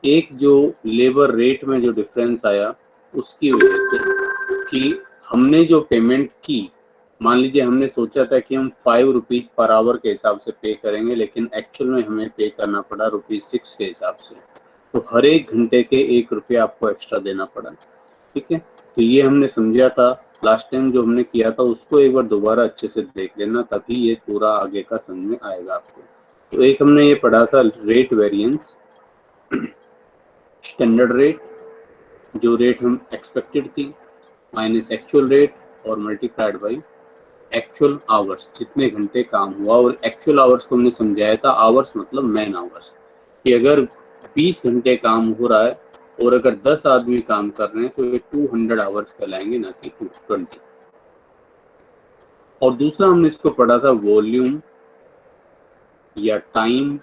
एक जो labour rate में जो डिफरेंस आया उसकी वजह से कि हमने जो पेमेंट की, मान लीजिए हमने सोचा था कि हम 5 रुपीज़ पर आवर के हिसाब से पे करेंगे, लेकिन एक्चुअल में हमें पे करना पड़ा ₹6 के हिसाब से। तो हर एक घंटे के 1 रुपया आपको एक्स्ट्रा देना पड़ा। ठीक है, तो ये हमने समझा था लास्ट टाइम जो हमने किया था, उसको एक बार दोबारा अच्छे से देख लेना, तभी ये पूरा आगे का समझ में आएगा आपको। तो एक हमने ये पढ़ा था रेट वेरिएंस, स्टैंडर्ड रेट, जो रेट हम एक्सपेक्टेड थी, माइनस एक्चुअल रेट और मल्टीप्लाइड बाई एक्चुअल आवर्स, जितने घंटे काम हुआ। और एक्चुअल आवर्स को हमने समझाया था, आवर्स मतलब मैन आवर्स, कि अगर 20 घंटे काम हो रहा है और अगर 10 आदमी काम कर रहे हैं तो ये 200 आवर्स कहलाएंगे, ना कि 220। और दूसरा हमने इसको पढ़ा था वॉल्यूम या टाइम,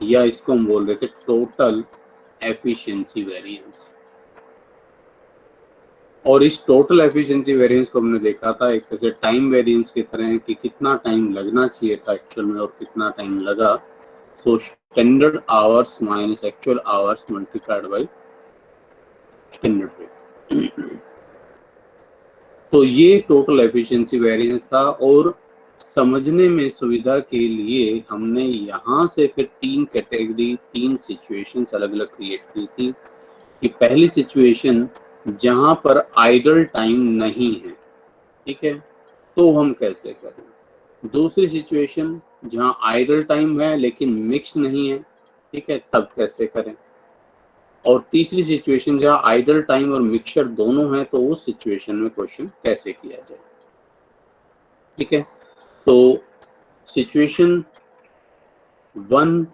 या इसको हम बोल रहे थे टोटल एफिशिएंसी वेरिएंस। और इस टोटल एफिशिएंसी वेरिएंस को हमने देखा था एक तरह से टाइम वेरिएंस की तरह, कि कितना टाइम लगना चाहिए था एक्चुअल में और कितना टाइम लगा। So standard hours minus actual hours multiplied by standard rate. तो ये टोटल एफिशिएंसी वेरिएंस था। और समझने में सुविधा के लिए हमने यहाँ से फिर 3 कैटेगरी, 3 सिचुएशंस अलग अलग क्रिएट की थी। कि पहली सिचुएशन जहां पर आइडल टाइम नहीं है, ठीक है, तो हम कैसे करें। दूसरी सिचुएशन जहां आइडल टाइम है लेकिन मिक्स नहीं है, ठीक है, तब कैसे करें। और तीसरी सिचुएशन जहां आइडल टाइम और मिक्सचर दोनों हैं, तो उस सिचुएशन में क्वेश्चन कैसे किया जाए। ठीक है, तो सिचुएशन 1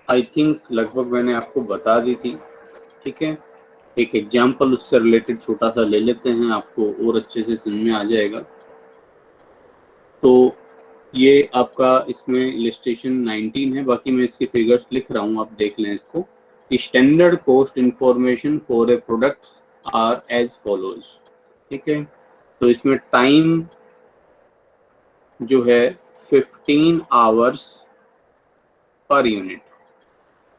आई थिंक लगभग मैंने आपको बता दी थी। ठीक है, एक एग्जाम्पल उससे रिलेटेड छोटा सा ले लेते हैं, आपको और अच्छे से समझ में आ जाएगा। तो ये आपका इसमें इलस्ट्रेशन 19 है, बाकी मैं इसके फिगर्स लिख रहा हूँ, आप देख लें इसको। Standard cost information for a products are as follows. ठीक है, तो इसमें टाइम जो है 15 आवर्स पर यूनिट,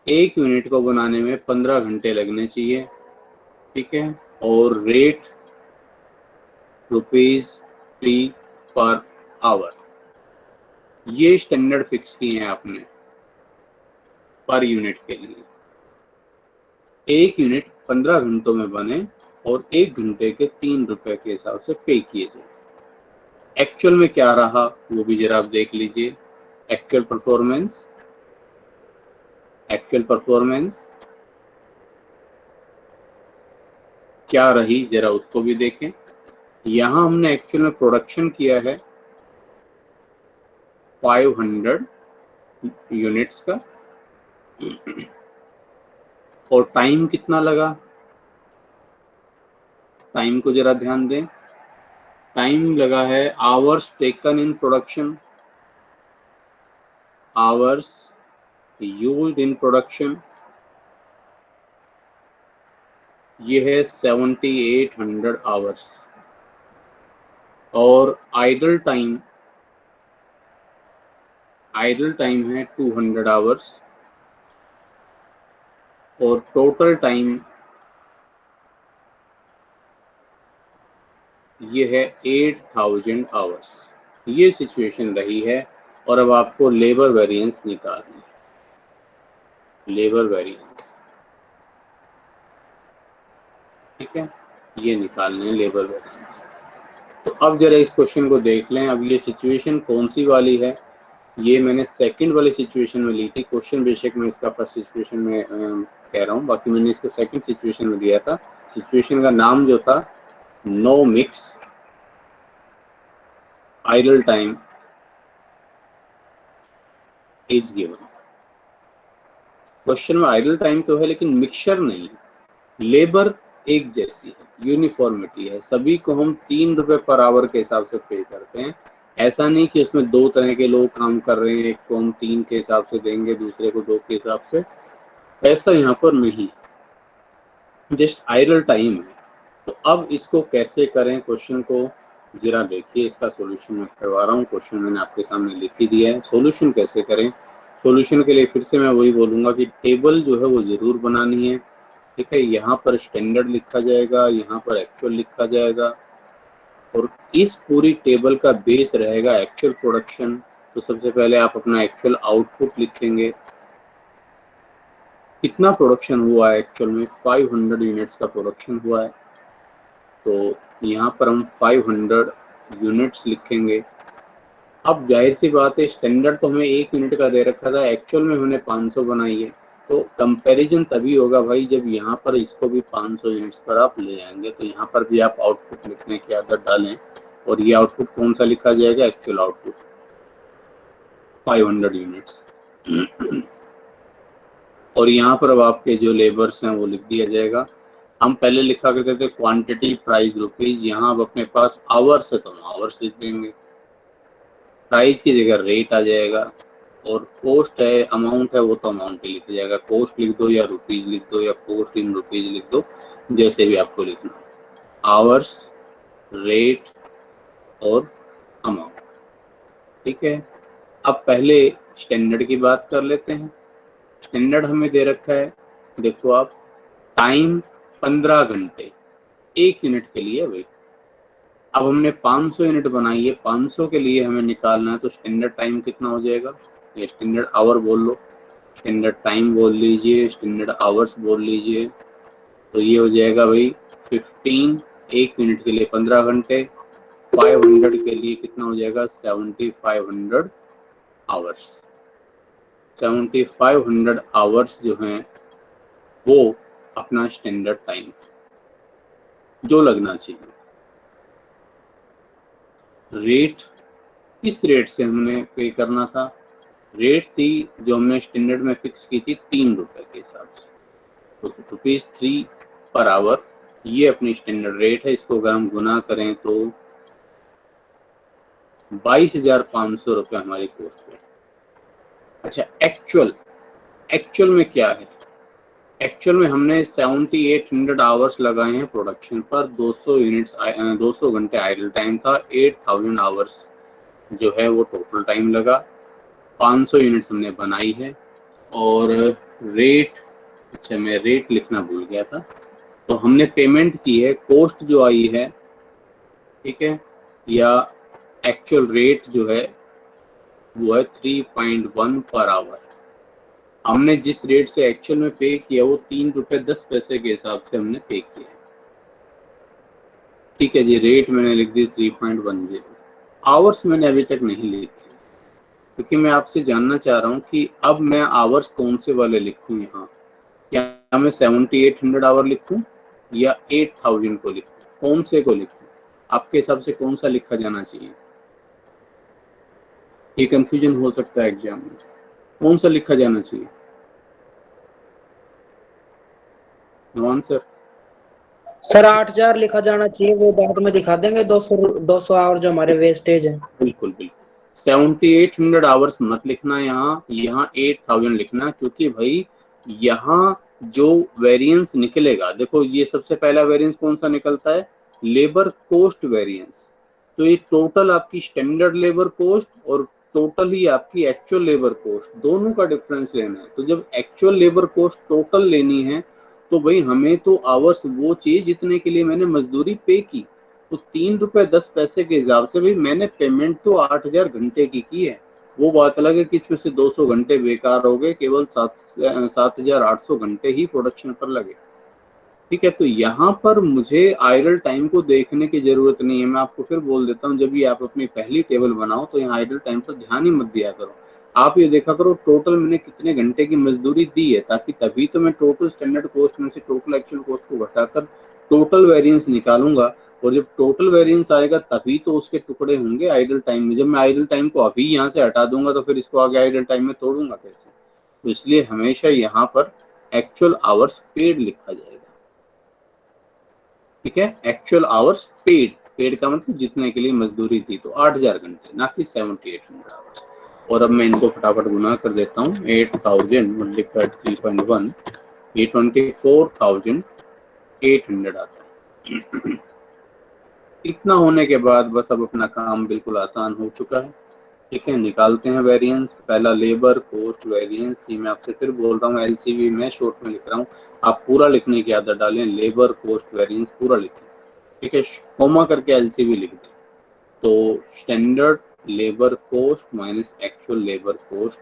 एक यूनिट को बनाने में 15 घंटे लगने चाहिए। ठीक है, और रेट ₹3 पर आवर, ये स्टैंडर्ड फिक्स किए हैं आपने पर यूनिट के लिए। एक यूनिट 15 घंटों में बने और 1 घंटे के 3 रुपए के हिसाब से पे किए जाए। एक्चुअल में क्या रहा वो भी जरा आप देख लीजिए। एक्चुअल परफॉर्मेंस, एक्चुअल परफॉर्मेंस क्या रही जरा उसको भी देखें। यहाँ हमने एक्चुअल में प्रोडक्शन किया है 500 यूनिट्स का, और टाइम कितना लगा, टाइम को जरा ध्यान दें। टाइम लगा है hours taken in production, hours used in production, ये है 7800 आवर्स। और आइडल टाइम है 200 आवर्स, और टोटल टाइम ये है 8000 आवर्स। ये सिचुएशन रही है। और अब आपको लेबर वेरिएंस निकालनी है, लेबर वेरिएंस। ठीक है, ये निकालने हैं लेबर वेरिएंस। तो अब जरा इस क्वेश्चन को देख लें। अब ये सिचुएशन कौन सी वाली है, ये मैंने सेकंड वाली सिचुएशन में ली थी। क्वेश्चन बेशक मैं इसका फर्स्ट सिचुएशन में कह रहा हूँ, बाकी मैंने इसको सेकंड सिचुएशन में दिया था। सिचुएशन का नाम जो था no mix idle time is given. Question में आइडल टाइम तो है लेकिन मिक्सचर नहीं है, लेबर एक जैसी है, यूनिफॉर्मिटी है, सभी को हम 3 रुपए पर आवर के हिसाब से पे करते हैं। ऐसा नहीं कि उसमें 2 तरह के लोग काम कर रहे हैं, एक को हम 3 के हिसाब से देंगे, दूसरे को 2 के हिसाब से, ऐसा यहाँ पर नहीं, जस्ट आइडल टाइम है। तो अब इसको कैसे करें, क्वेश्चन को जरा देखिए। इसका सॉल्यूशन मैं करवा रहा हूँ, क्वेश्चन मैंने आपके सामने लिख ही दिया है। सॉल्यूशन कैसे करें, सॉल्यूशन के लिए फिर से मैं वही बोलूंगा कि टेबल जो है वो जरूर बनानी है, ठीक है। यहाँ पर स्टैंडर्ड लिखा जाएगा, यहाँ पर एक्चुअल लिखा जाएगा, और इस पूरी टेबल का बेस रहेगा एक्चुअल प्रोडक्शन। तो सबसे पहले आप अपना एक्चुअल आउटपुट लिखेंगे, कितना प्रोडक्शन हुआ है एक्चुअल में, 500 यूनिट्स का प्रोडक्शन हुआ है, तो यहाँ पर हम 500 यूनिट्स लिखेंगे। अब जाहिर सी बात है, स्टैंडर्ड तो हमें 1 यूनिट का दे रखा था, एक्चुअल में हमने 500 बनाई है, तो कंपैरिजन तभी होगा भाई जब यहाँ पर इसको भी 500 यूनिट्स पर आप ले आएंगे। तो यहाँ पर भी आप आउटपुट लिखने की आदत डालें, और ये आउटपुट कौन सा लिखा जाएगा, एक्चुअल आउटपुट 500 यूनिट्स। और यहाँ पर अब आपके जो लेबर्स हैं वो लिख दिया जाएगा। हम पहले लिखा करते थे क्वांटिटी प्राइस रुपीज, यहाँ अब अपने पास आवर्स है तो हम आवर्स लिख देंगे, प्राइस की जगह रेट आ जाएगा, और कॉस्ट है, अमाउंट है, वो तो अमाउंट ही लिख जाएगा, कॉस्ट लिख दो या रुपीज लिख दो या कॉस्ट इन रुपीज लिख दो, जैसे भी आपको लिखना, आवर्स, रेट और अमाउंट, ठीक है। अब पहले स्टैंडर्ड की बात कर लेते हैं। स्टैंडर्ड हमें दे रखा है, देखो आप, टाइम 15 घंटे 1 यूनिट के लिए भाई। अब हमने 500 यूनिट बनाई है, 500 के लिए हमें निकालना है, तो स्टैंडर्ड टाइम कितना हो जाएगा, ये स्टैंडर्ड आवर बोल लो, स्टैंडर्ड टाइम बोल लीजिए, स्टैंडर्ड आवर्स बोल लीजिए, तो ये हो जाएगा भाई 15, 1 यूनिट के लिए 15 घंटे, 500 के लिए कितना हो जाएगा, 7500 आवर्स। 7500 आवर्स जो हैं वो अपना स्टैंडर्ड टाइम जो लगना चाहिए। रेट, किस रेट से हमने पे करना था, रेट थी जो हमने स्टैंडर्ड में फिक्स की थी 3 रुपए के हिसाब से, तो ₹3 पर आवर ये अपनी स्टैंडर्ड रेट है। इसको अगर हम गुना करें तो 22,500 रुपये हमारी कॉस्ट है। अच्छा, एक्चुअल में क्या है, एक्चुअल में हमने 7800 आवर्स लगाए हैं प्रोडक्शन पर, 200 यूनिट्स 200 घंटे आइडल टाइम था, 8000 आवर्स जो है वो टोटल टाइम लगा, 500 यूनिट्स हमने बनाई है, और रेट, अच्छा मैं रेट लिखना भूल गया था, तो हमने पेमेंट की है, कॉस्ट जो आई है, ठीक है, या एक्चुअल रेट जो है वो है 3.1 पर आवर। हमने जिस रेट से एक्चुअल में पे किया वो 3 रुपए 10 पैसे के हिसाब से हमने पे किया, ठीक है जी। रेट मैंने लिख दी 3.10, आवर्स मैंने अभी तक नहीं लिखे, क्योंकि मैं आपसे जानना चाह रहा हूँ कि अब मैं आवर्स कौन से वाले लिखूँ यहाँ, क्या मैं 7800 आवर लिखूँ या 8000 को लिखूँ, कौन से को लिखूँ, आपके हिसाब से कौन सा लिखा जाना चाहिए, ये कंफ्यूजन हो सकता है एग्जाम में, कौन सा लिखा जाना चाहिए, नो आंसर। सर 8000 लिखा जाना चाहिए, वो बाद में दिखा देंगे, 200 आवर जो हमारे वेस्टेज है। बिल्कुल बिल्कुल, 7800 आवर्स मत लिखना, यहाँ 8000 लिखना, क्योंकि भाई यहाँ जो वेरिएंस निकलेगा, देखो ये सबसे पहला वेरिएंस कौन सा निकलता है, लेबर कोस्ट वेरिएंस, तो ये टोटल आपकी स्टैंडर्ड लेबर कोस्ट और टोटल ही आपकी एक्चुअल लेबर कोस्ट, दोनों का डिफरेंस लेना है। तो जब एक्चुअल लेबर कोस्ट टोटल लेनी है, तो भाई हमें तो आवर्स वो चाहिए जितने के लिए मैंने मजदूरी पे की, तो 3 रुपए 10 पैसे के हिसाब से भी मैंने पेमेंट तो 8000 घंटे की है। वो बात अलग है कि इसमें से 200 घंटे बेकार हो गए, केवल 7,800 घंटे ही प्रोडक्शन पर लगे, ठीक है। तो यहाँ पर मुझे आइडल टाइम को देखने की जरूरत नहीं है, मैं आपको फिर बोल देता हूँ, जब भी आप अपनी पहली टेबल बनाओ तो यहाँ आइडल टाइम पर ध्यान ही मत दिया करो, आप ये देखा करो टोटल मैंने कितने घंटे की मजदूरी दी है, ताकि तभी तो मैं टोटल स्टैंडर्ड कॉस्ट में से टोटल एक्चुअल कॉस्ट को घटाकर टोटल वेरिएंस निकालूंगा, और जब टोटल वेरिएंस आएगा तभी तो उसके टुकड़े होंगे आइडल टाइम में। जब मैं आइडल टाइम को अभी यहाँ से हटा दूंगा तो फिर इसको आगे आइडल टाइम में तोड़ूंगा कैसे, तो इसलिए हमेशा यहाँ पर एक्चुअल आवर्स पेड लिखा जाएगा, ठीक है। एक्चुअल आवर्स पेड, पेड का मतलब जितने के लिए मजदूरी थी, तो 8000 घंटे ना कि 7800 आवर्स। और अब मैं इनको फटाफट गुना कर देता हूँ, 8000 मल्टीप्लाइड 3.1, ये 24,800 आता है। इतना होने के बाद बस अब अपना काम बिल्कुल आसान हो चुका है, ठीक है, निकालते हैं वेरिएंस। पहला लेबर कॉस्ट वेरिएंस, ये मैं आपसे फिर बोल रहा हूँ, एलसीवी मैं शॉर्ट में लिख रहा हूँ, आप पूरा लिखने की आदत डालें, लेबर कॉस्ट वेरिएंस पूरा लिखें, ठीक है, कोमा करके एलसीवी लिख दें। तो standard labour cost minus actual labour cost,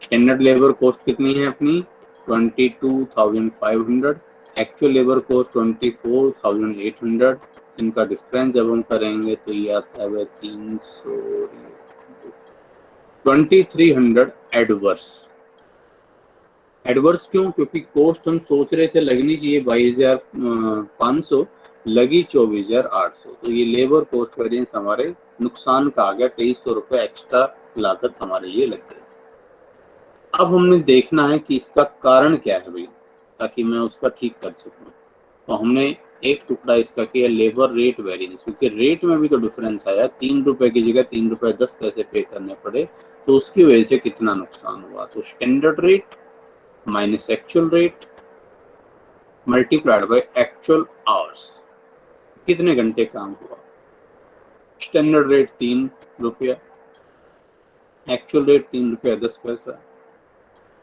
standard labour cost कितनी है अपनी 22,500, एक्चुअल लेबर कॉस्ट 24,800, इनका डिफरेंस जब हम करेंगे तो ये आता है 2300 एडवर्स। एडवर्स क्यों? क्योंकि कॉस्ट हम सोच रहे थे लगनी चाहिए 22,500, लगी 24,800, तो ये लेबर कॉस्ट वेरिएंस हमारे नुकसान का आ गया, 2300 रुपये एक्स्ट्रा लागत हमारे लिए लग गई। अब हमने देखना है कि इसका कारण क्या है भाई, ताकि मैं उसका ठीक कर सकूं। तो हमने एक टुकड़ा इसका किया लेबर रेट वेरिएंस, क्योंकि रेट में भी तो डिफरेंस आया, 3 रुपए की जगह 3 रुपए 10 पैसे पे करने पड़े, तो उसकी वजह से कितना नुकसान हुआ। तो standard rate minus actual rate multiplied by actual hours, कितने घंटे काम हुआ। स्टैंडर्ड रेट 3 रुपया, एक्चुअल रेट 3 रुपया 10 पैसा,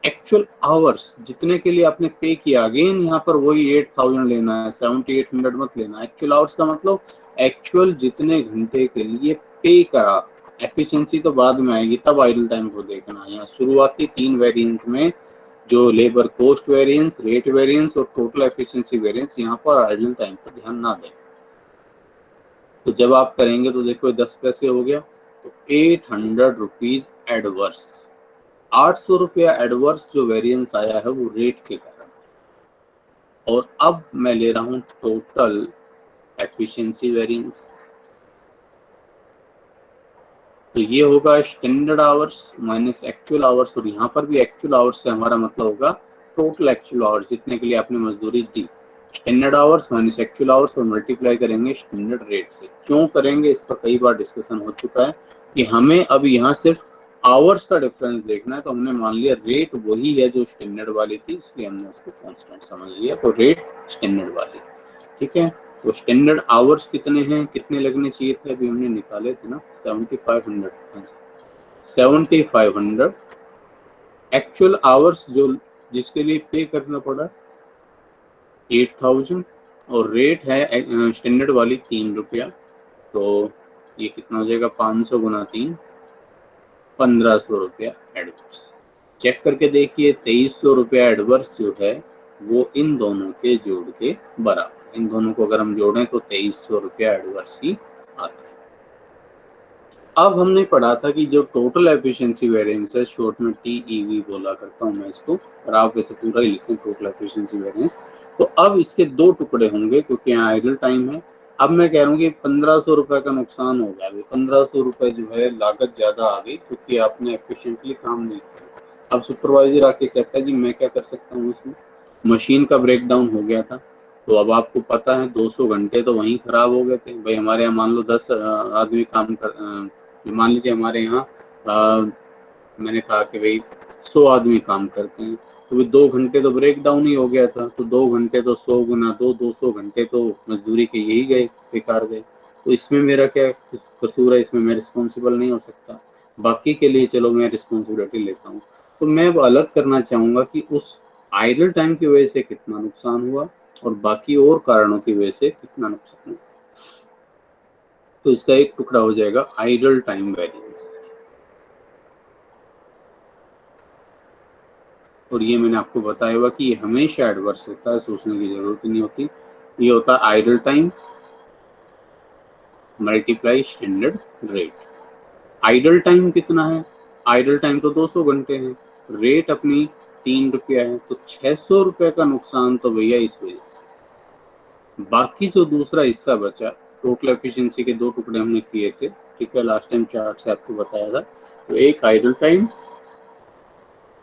एक्चुअल आवर्स जितने के लिए आपने पे किया, अगेन यहाँ पर वही 8,000 लेना है, 7,800 मत लेना। एक्चुअल आवर्स का मतलब एक्चुअल जितने घंटे के लिए पे करा, एफिशिएंसी तो बाद में आएगी, तब आइडल टाइम को देखना। यहाँ शुरुआती 3 वेरिएंस में जो labour cost variance, rate variance और टोटल एफिशिएंसी वेरिएंस, यहाँ पर आइडल टाइम पर ध्यान ना दें। तो जब आप करेंगे तो देखो 10 पैसे हो गया, तो 800 रुपीज एडवर्स, 800 रुपया एडवर्स जो वेरिएंस आया है वो रेट के कारण। और अब मैं ले रहा हूं टोटल एफिशिएंसी वेरिएंस, तो ये होगा standard hours minus actual hours, और यहाँ पर भी एक्चुअल आवर्स से हमारा मतलब होगा टोटल एक्चुअल आवर्स जितने के लिए आपने मजदूरी दी। Standard hours minus actual hours और मल्टीप्लाई करेंगे स्टैंडर्ड रेट से। क्यों करेंगे, इस पर कई बार डिस्कशन हो चुका है कि हमें अब यहाँ सिर्फ आवर्स का डिफरेंस देखना है, तो हमने मान लिया रेट वही है जो स्टैंडर्ड वाली थी, इसलिए हमने उसको कांस्टेंट समझ लिया, तो रेट स्टैंडर्ड वाली, ठीक है। तो स्टैंडर्ड आवर्स कितने हैं, कितने लगने चाहिए थे, अभी हमने निकाले थे ना, 7,500, 7,500 एक्चुअल आवर्स जो जिसके लिए पे करना पड़ा 8,000, और रेट है स्टैंडर्ड वाली 3 रुपया, तो ये कितना हो जाएगा 500 गुना 3, 1,500 रुपया एडवर्स। चेक करके देखिए 2,300 रुपया एडवर्स जो है वो इन दोनों के जोड़ के बराबर, इन दोनों को अगर हम जोड़ें तो 2,300 रुपया एडवर्स ही आता है। अब हमने पढ़ा था कि जो टोटल एफिशिएंसी वेरिएंस है, शॉर्ट में TEV बोला करता हूँ मैं इसको, और आप वैसे पूरा ही लिखें टोटल एफिशिएंसी वेरिएंस। तो अब इसके 2 टुकड़े होंगे क्योंकि यहाँ आइडल टाइम है। अब मैं कह रहा हूँ कि 1,500 रुपए का नुकसान हो गया, 1,500 रुपए जो है लागत ज्यादा आ गई क्योंकि आपने एफिशिएंटली काम नहीं किया। अब सुपरवाइजर आके कहता है कि मैं क्या कर सकता हूँ इसमें, मशीन का ब्रेक डाउन हो गया था, तो अब आपको पता है 200 घंटे तो वहीं खराब हो गए थे भाई। हमारे यहाँ मान लो 10 आदमी काम कर, मान लीजिए हमारे यहाँ मैंने कहा कि भाई 100 आदमी काम करते हैं, तो भी 2 घंटे तो ब्रेक डाउन ही हो गया था, तो 2 घंटे तो 100 गुना 2, 200 घंटे तो मजदूरी के यही गए, बेकार गए। तो इसमें मेरा क्या कसूर है, इसमें मैं रिस्पॉन्सिबल नहीं हो सकता, बाकी के लिए चलो मैं रिस्पॉन्सिबिलिटी लेता हूँ। तो मैं अब अलग करना चाहूँगा कि उस आइडल टाइम की वजह से कितना नुकसान हुआ और बाकी और कारणों की वजह से कितना नुकसान हुआ। तो इसका एक टुकड़ा हो जाएगा आइडल टाइम वेरिएंस, और ये मैंने आपको बताया हुआ कि ये हमेशा एडवर्स होता है, सोचने की जरूरत नहीं होती। ये होता है idle time multiply standard rate. Idle time कितना है, आइडल टाइम तो 200 घंटे है, रेट अपनी 3 रुपया है, तो 600 रुपये का नुकसान तो भैया इस वजह से। बाकी जो दूसरा हिस्सा बचा, टोटल एफिशिएंसी के 2 टुकड़े हमने किए थे, ठीक है, लास्ट टाइम चार्ट से आपको बताया था। तो एक आइडल टाइम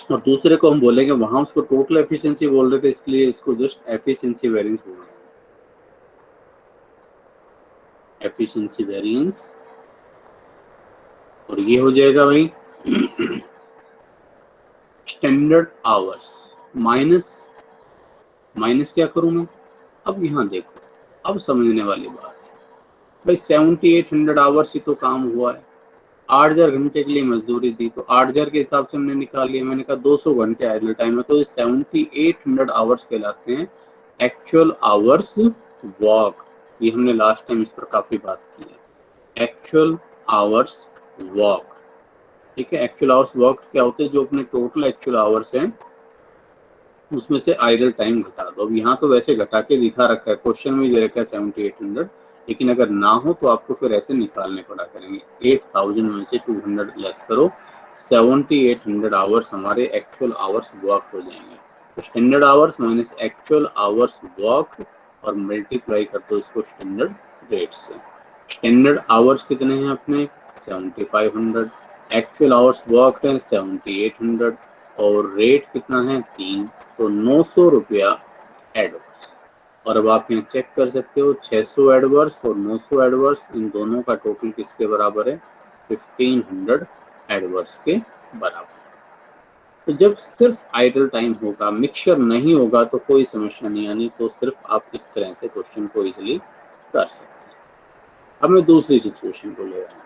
और दूसरे को हम बोलेंगे, वहां उसको टोटल एफिशिएंसी बोल रहे थे इसलिए इसको जस्ट एफिशिएंसी वेरिएंस बोल रहे हैं, एफिशिएंसी वेरिएंस। और ये हो जाएगा भाई स्टैंडर्ड आवर्स माइनस, माइनस क्या करूं मैं, अब यहाँ देखो, अब समझने वाली बात है भाई, 7,800 आवर्स ही तो काम हुआ है। 8,000 घंटे के लिए मजदूरी दी, तो 8,000 के हिसाब से हमने निकाल लिया। मैंने कहा 200 घंटे आइडल टाइम है, तो 7800 आवर्स कहलाते हैं एक्चुअल आवर्स वर्क। ये हमने लास्ट टाइम इस पर काफी बात की है, एक्चुअल आवर्स वर्क। ठीक है, एक्चुअल आवर्स वर्क क्या होते हैं, जो अपने टोटल एक्चुअल आवर्स हैं उसमें से आइडल टाइम घटा दो। अब यहाँ तो वैसे घटा के दिखा रखा है, क्वेश्चन में दे रखा है 7800, लेकिन अगर ना हो तो आपको फिर ऐसे निकालने पड़ा करेंगे। 8000 में से 200 लेस करो, 7800 आवर्स हमारे एक्चुअल आवर्स वर्क हो जाएंगे। तो standard hours minus actual hours work और मल्टीप्लाई कर दो इसको स्टैंडर्ड रेट से। स्टैंडर्ड आवर्स कितने हैं अपने 7500, एक्चुअल आवर्स वर्क है 7800 और रेट कितना है 3, तो 900 रुपया एडवर्स। और अब आप यहाँ चेक कर सकते हो 600 एडवर्स और 900 एडवर्स, इन दोनों का टोटल किसके बराबर है 1500 एडवर्स के बराबर। तो जब सिर्फ आइडल टाइम होगा, मिक्सचर नहीं होगा तो कोई समस्या नहीं आनी, तो सिर्फ आप इस तरह से क्वेश्चन को इजीली कर सकते हैं। अब मैं दूसरी सिचुएशन को ले रहा हूँ,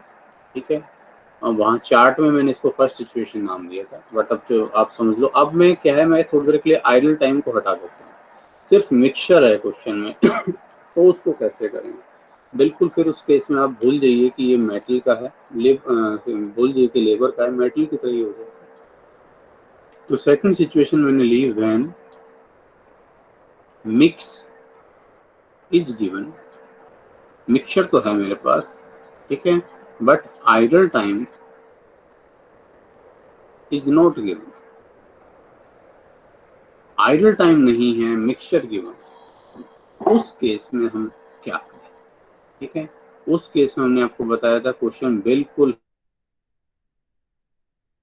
ठीक है। वहाँ चार्ट में मैंने इसको फर्स्ट सिचुएशन नाम दिया था, बट अब जो आप समझ लो, अब मैं क्या है, मैं थोड़ी देर के लिए आइडल टाइम को हटा देता हूँ, सिर्फ मिक्सचर है क्वेश्चन में तो उसको कैसे करेंगे। बिल्कुल फिर उस केस में आप भूल जाइए कि ये मेटल का है, भूल जाइए कि लेबर का है, मेटल की तरह ही हो जाएगा। तो सेकंड सिचुएशन मैंने ली when mix is given, mixture तो है मेरे पास, ठीक है, but idle time is not given, idle time नहीं है, मिक्सचर गिवन। उस केस में हम क्या करें, ठीक है। उस केस में हमने आपको बताया था क्वेश्चन बिल्कुल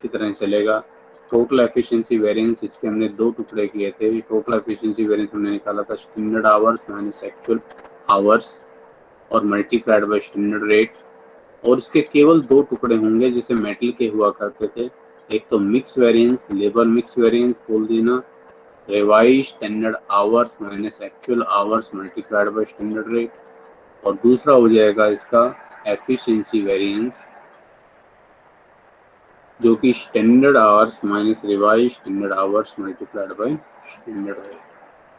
की तरह चलेगा। टोटल एफिशिएंसी वेरिएंस इसके हमने 2 टुकड़े किए थे। टोटल एफिशिएंसी वेरिएंस हमने निकाला था standard hours minus actual hours और मल्टीप्लाइड बाय स्टैंडर्ड रेट, और इसके केवल 2 टुकड़े होंगे जैसे मेटल के हुआ करते थे। एक तो mix variance, labour mix variance बोल देना, revise standard hours minus actual hours multiplied by standard rate, और दूसरा हो जाएगा इसका एफिशिएंसी वेरिएंस, जो कि standard hours minus revise standard hours multiplied by standard rate.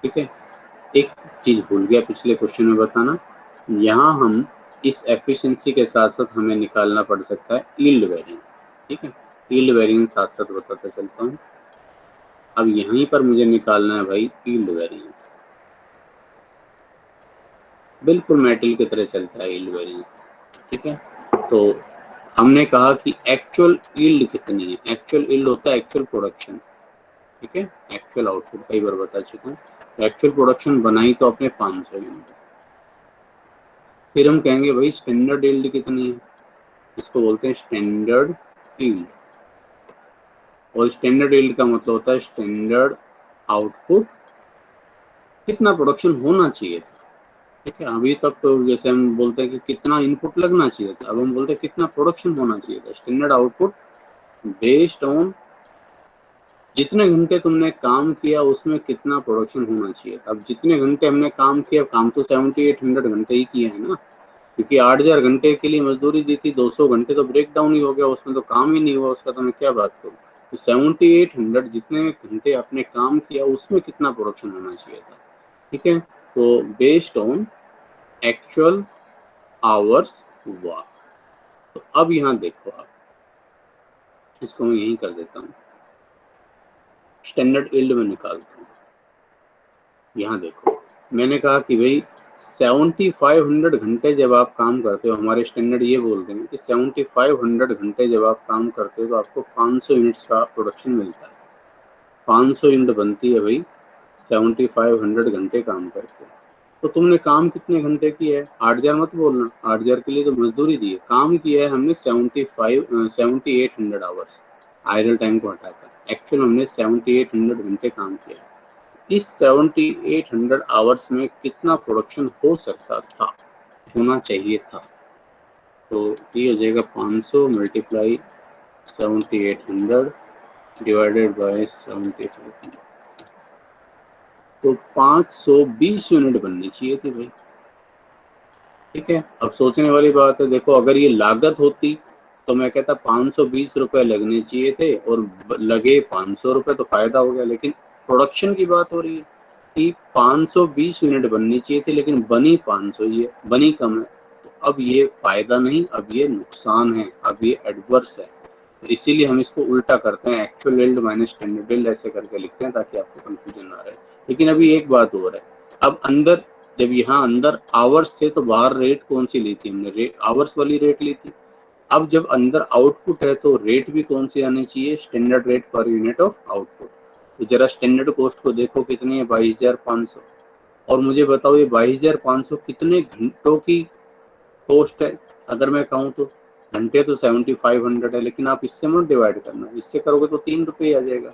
ठीक है, एक चीज भूल गया पिछले क्वेश्चन में बताना, यहाँ हम इस एफिशिएंसी के साथ साथ हमें निकालना पड़ सकता है यील्ड वेरिएंस। ठीक है, यील्ड वेरिएंस साथ साथ बताता चलता हूँ। अब यहीं पर मुझे निकालना है भाई यील्ड वेरिएंस, बिल्कुल मेटल की तरह चलता है यील्ड वेरिएंस। ठीक है, तो हमने कहा कि एक्चुअल यील्ड कितनी है, एक्चुअल यील्ड होता है एक्चुअल प्रोडक्शन, ठीक है, एक्चुअल आउटपुट कई बार बता चुका हूँ। एक्चुअल प्रोडक्शन बनाई तो अपने 500 यूनिट, फिर हम कहेंगे भाई स्टैंडर्ड यील्ड कितनी है, इसको बोलते हैं स्टैंडर्ड यील्ड, और स्टैंडर्ड यील्ड का मतलब होता है स्टैंडर्ड आउटपुट, कितना प्रोडक्शन होना चाहिए था। ठीक है, अभी तक तो जैसे हम बोलते हैं कि कितना इनपुट लगना चाहिए था, अब हम बोलते हैं कितना प्रोडक्शन होना चाहिए था। स्टैंडर्ड आउटपुट बेस्ड ऑन जितने घंटे तुमने काम किया उसमें कितना प्रोडक्शन होना चाहिए था। अब जितने घंटे हमने काम किया, काम तो 7800 घंटे ही किया है ना, क्योंकि 8000 घंटे के लिए मजदूरी दी थी, 200 घंटे तो ब्रेक डाउन ही हो गया, उसमें तो काम ही नहीं हुआ उसका, तो मैं क्या बात करूँ। तो 7800 जितने घंटे आपने काम किया उसमें कितना प्रोडक्शन होना चाहिए था। ठीक है, तो based on actual hours work. तो अब यहाँ देखो आप, इसको मैं यहीं कर देता हूँ, स्टैंडर्ड यील्ड में निकालता हूँ। यहाँ देखो, मैंने कहा कि भाई 7500 घंटे जब आप काम करते हो, हमारे स्टैंडर्ड ये बोल रहे हैं कि 7500 घंटे जब आप काम करते हो तो आपको 500 यूनिट्स का प्रोडक्शन मिलता है। 500 यूनिट बनती है भाई 7500 घंटे काम करके। तो तुमने काम कितने घंटे किया है, 8000 मत बोलना, 8000 के लिए तो मजदूरी दी है, काम किया है हमने 7800 आवर्स, आइडल टाइम को हटाकर एक्चुअल हमने 7800 घंटे काम किया। इस 7800 आवर्स में कितना प्रोडक्शन हो सकता था, होना चाहिए था, तो ये हो जाएगा 500 मल्टीप्लाई 7800 डिवाइडेड बाय 7500, तो 520 यूनिट बननी चाहिए थी भाई। ठीक है, अब सोचने वाली बात है, देखो अगर ये लागत होती तो मैं कहता 520 रुपए लगने चाहिए थे और लगे 500 रुपए, तो फायदा हो गया। लेकिन प्रोडक्शन की बात हो रही है कि 520 यूनिट बननी चाहिए थी लेकिन बनी 500 ही है, बनी कम है। तो अब ये फायदा नहीं, अब ये नुकसान है, अब ये एडवर्स है। तो इसीलिए हम इसको उल्टा करते हैं, actual yield minus standard yield ऐसे करके लिखते हैं ताकि आपको कंफ्यूजन ना रहे। लेकिन अभी एक बात और है, अब अंदर जब यहाँ अंदर आवर्स थे तो बाहर रेट कौन सी ली थी हमने, आवर्स वाली रेट ली थी। अब जब अंदर आउटपुट है तो रेट भी कौन सी आनी चाहिए, standard rate per unit of output. तो जरा स्टैंडर्ड कॉस्ट को देखो कितनी है, 22,500। और मुझे बताओ ये 22,500 कितने घंटों की कॉस्ट है। अगर मैं कहूँ तो घंटे तो 7,500 है, लेकिन आप इससे मत डिवाइड करना, इससे करोगे तो 3 रुपये आ जाएगा।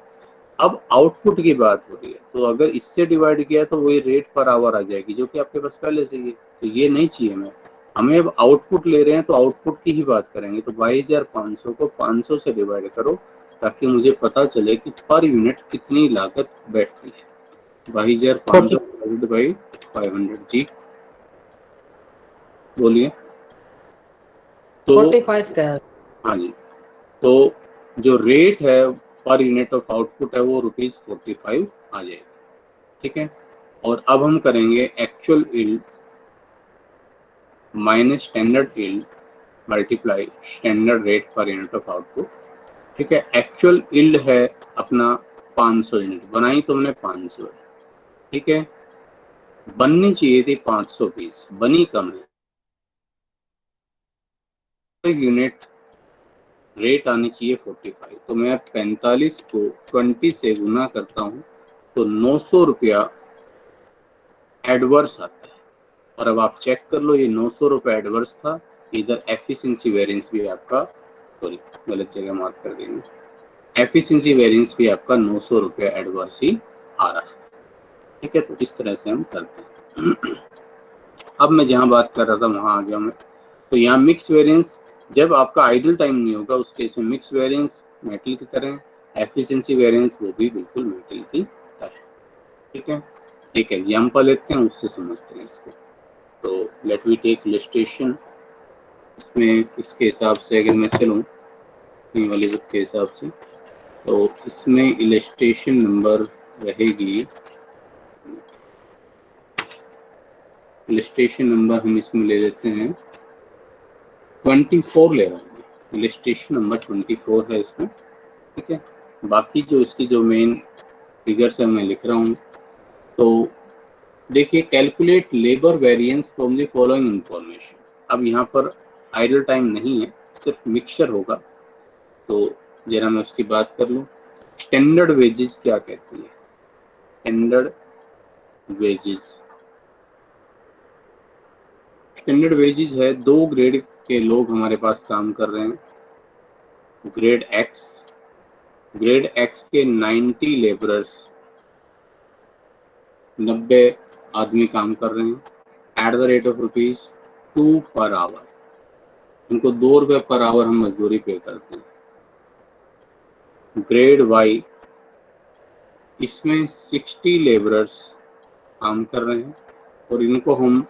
अब आउटपुट की बात हो रही है, तो अगर इससे डिवाइड किया तो वही रेट पर आवर आ जाएगी जो कि आपके पास पहले से ही है। तो ये नहीं चाहिए हमें अब आउटपुट ले रहे हैं तो आउटपुट की ही बात करेंगे। तो 22,500 को 500 से डिवाइड करो ताकि मुझे पता चले कि पर यूनिट कितनी लागत बैठती है। 22,500 डिवाइडेड बाई 500। जी बोलिए। तो 45 का है। हाँ जी, तो जो रेट है पर यूनिट ऑफ आउटपुट है वो ₹45 आ जाएगा। ठीक है, और अब हम करेंगे actual yield minus standard yield multiply standard rate per unit of output. ठीक है, एक्चुअल यील्ड है अपना 500 यूनिट, बनाई तो हमने 500। ठीक है, बननी चाहिए थी 520, बनी कम है। यूनिट रेट आनी चाहिए 45, तो मैं 45 को 20 से गुना करता हूँ तो 900 रुपया एडवर्स आता है। और अब आप चेक कर लो, ये 900 रुपये एडवर्स था। इधर एफिशिएंसी वेरिएंस भी आपका, सॉरी गलत जगह मार्क कर देंगे, एफिशिएंसी वेरिएंस भी आपका 900 रुपये एडवर्स ही आ रहा है। ठीक है, तो इस तरह से हम करते हैं। अब मैं जहाँ बात कर रहा था वहाँ आ गया मैं। तो यहाँ मिक्स वेरिएंस, जब आपका आइडल टाइम नहीं होगा उस केस में मिक्स वेरिएंस मेटल की तरह, एफिशिएंसी वेरिएंस वो भी बिल्कुल मेटल की तरह। ठीक है, एक एग्जाम्पल लेते हैं उससे समझते हैं इसको। तो लेट वी टेक इलस्ट्रेशन। इसमें इसके हिसाब से अगर मैं चलूँ अपनी वाली बुक के हिसाब से, तो इसमें इलस्ट्रेशन नंबर रहेगी, इलस्ट्रेशन नंबर हम इसमें ले लेते हैं 24 ले रहे हैं। इलस्ट्रेशन नंबर 24 है इसमें। ठीक है, बाकी जो इसकी जो मेन फिगर्स है मैं लिख रहा हूँ। तो देखिए, calculate labour variance from the following information. अब यहाँ पर आइडल टाइम नहीं है, सिर्फ मिक्सचर होगा। तो जरा मैं उसकी बात कर लूँ। स्टैंडर्ड वेजेस क्या कहती है, स्टैंडर्ड वेजेस, स्टैंडर्ड वेजेस है, 2 ग्रेड के लोग हमारे पास काम कर रहे हैं। ग्रेड एक्स के 90 लेबरर्स, 90 आदमी काम कर रहे हैं at the rate of ₹2 per hour. इनको 2 रुपये पर आवर हम मजदूरी पे करते हैं। ग्रेड वाई, इसमें 60 लेबरर्स काम कर रहे हैं और इनको हम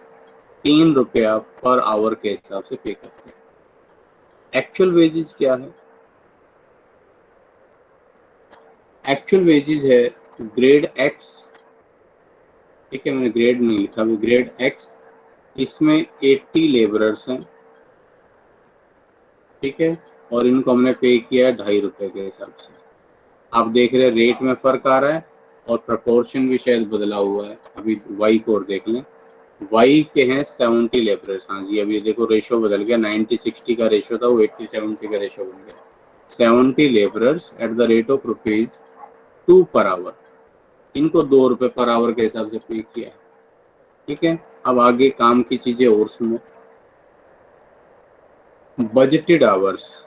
3 रुपया पर आवर के हिसाब से पे करते हैं। एक्चुअल वेजेस क्या है, एक्चुअल वेजेस है ग्रेड एक्स। ठीक है, मैंने ग्रेड नहीं लिखा, अभी ग्रेड एक्स, इसमें 80 लेबरर्स हैं। ठीक है, और इनको हमने पे किया है ₹2.5 के हिसाब से। आप देख रहे हैं रेट में फर्क आ रहा है और प्रपोर्शन भी शायद बदला हुआ है। अभी वाई को और देख लें, वाई के हैं 70 लेबरर्स। हाँ जी, अभी देखो रेशो बदल गया, 90-60 का रेशो था वो 80-70 का रेशो बन गया। 70 labourers at the rate of ₹2 per hour, इनको 2 रुपये पर आवर के हिसाब से पे किया है। ठीक है, अब आगे काम की चीजें और सुनो। बजटेड आवर्स,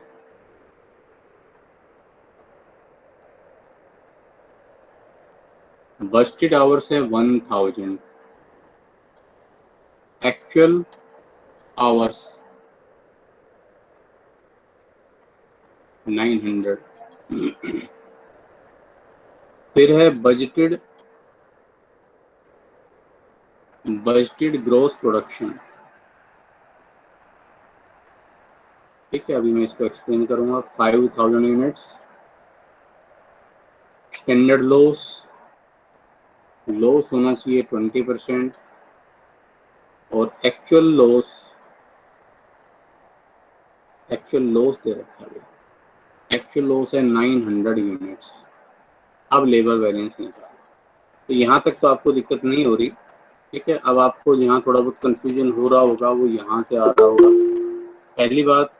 बजटेड आवर्स है 1000, एक्चुअल आवर्स 900। फिर है बजटेड ग्रोस प्रोडक्शन, ठीक है, अभी मैं इसको एक्सप्लेन करूंगा। 5000 यूनिट्स स्टैंडर्ड लॉस होना चाहिए 20% और एक्चुअल लॉस दे रखा है, एक्चुअल लॉस है 900 यूनिट्स। अब लेबर वेरिएंस निकालो। तो यहाँ तक तो आपको दिक्कत नहीं हो रही, ठीक है। अब आपको यहाँ थोड़ा बहुत कंफ्यूजन हो रहा होगा, वो यहाँ से आ रहा होगा। पहली बात,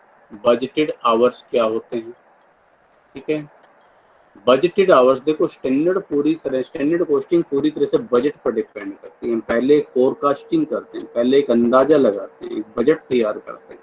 बजटेड आवर्स क्या होते हैं, ठीक है। बजटेड आवर्स देखो, स्टैंडर्ड कॉस्टिंग पूरी तरह से बजट पर डिपेंड करती है। पहले फोरकास्टिंग करते हैं, पहले एक अंदाजा लगाते हैं, एक बजट तैयार करते हैं।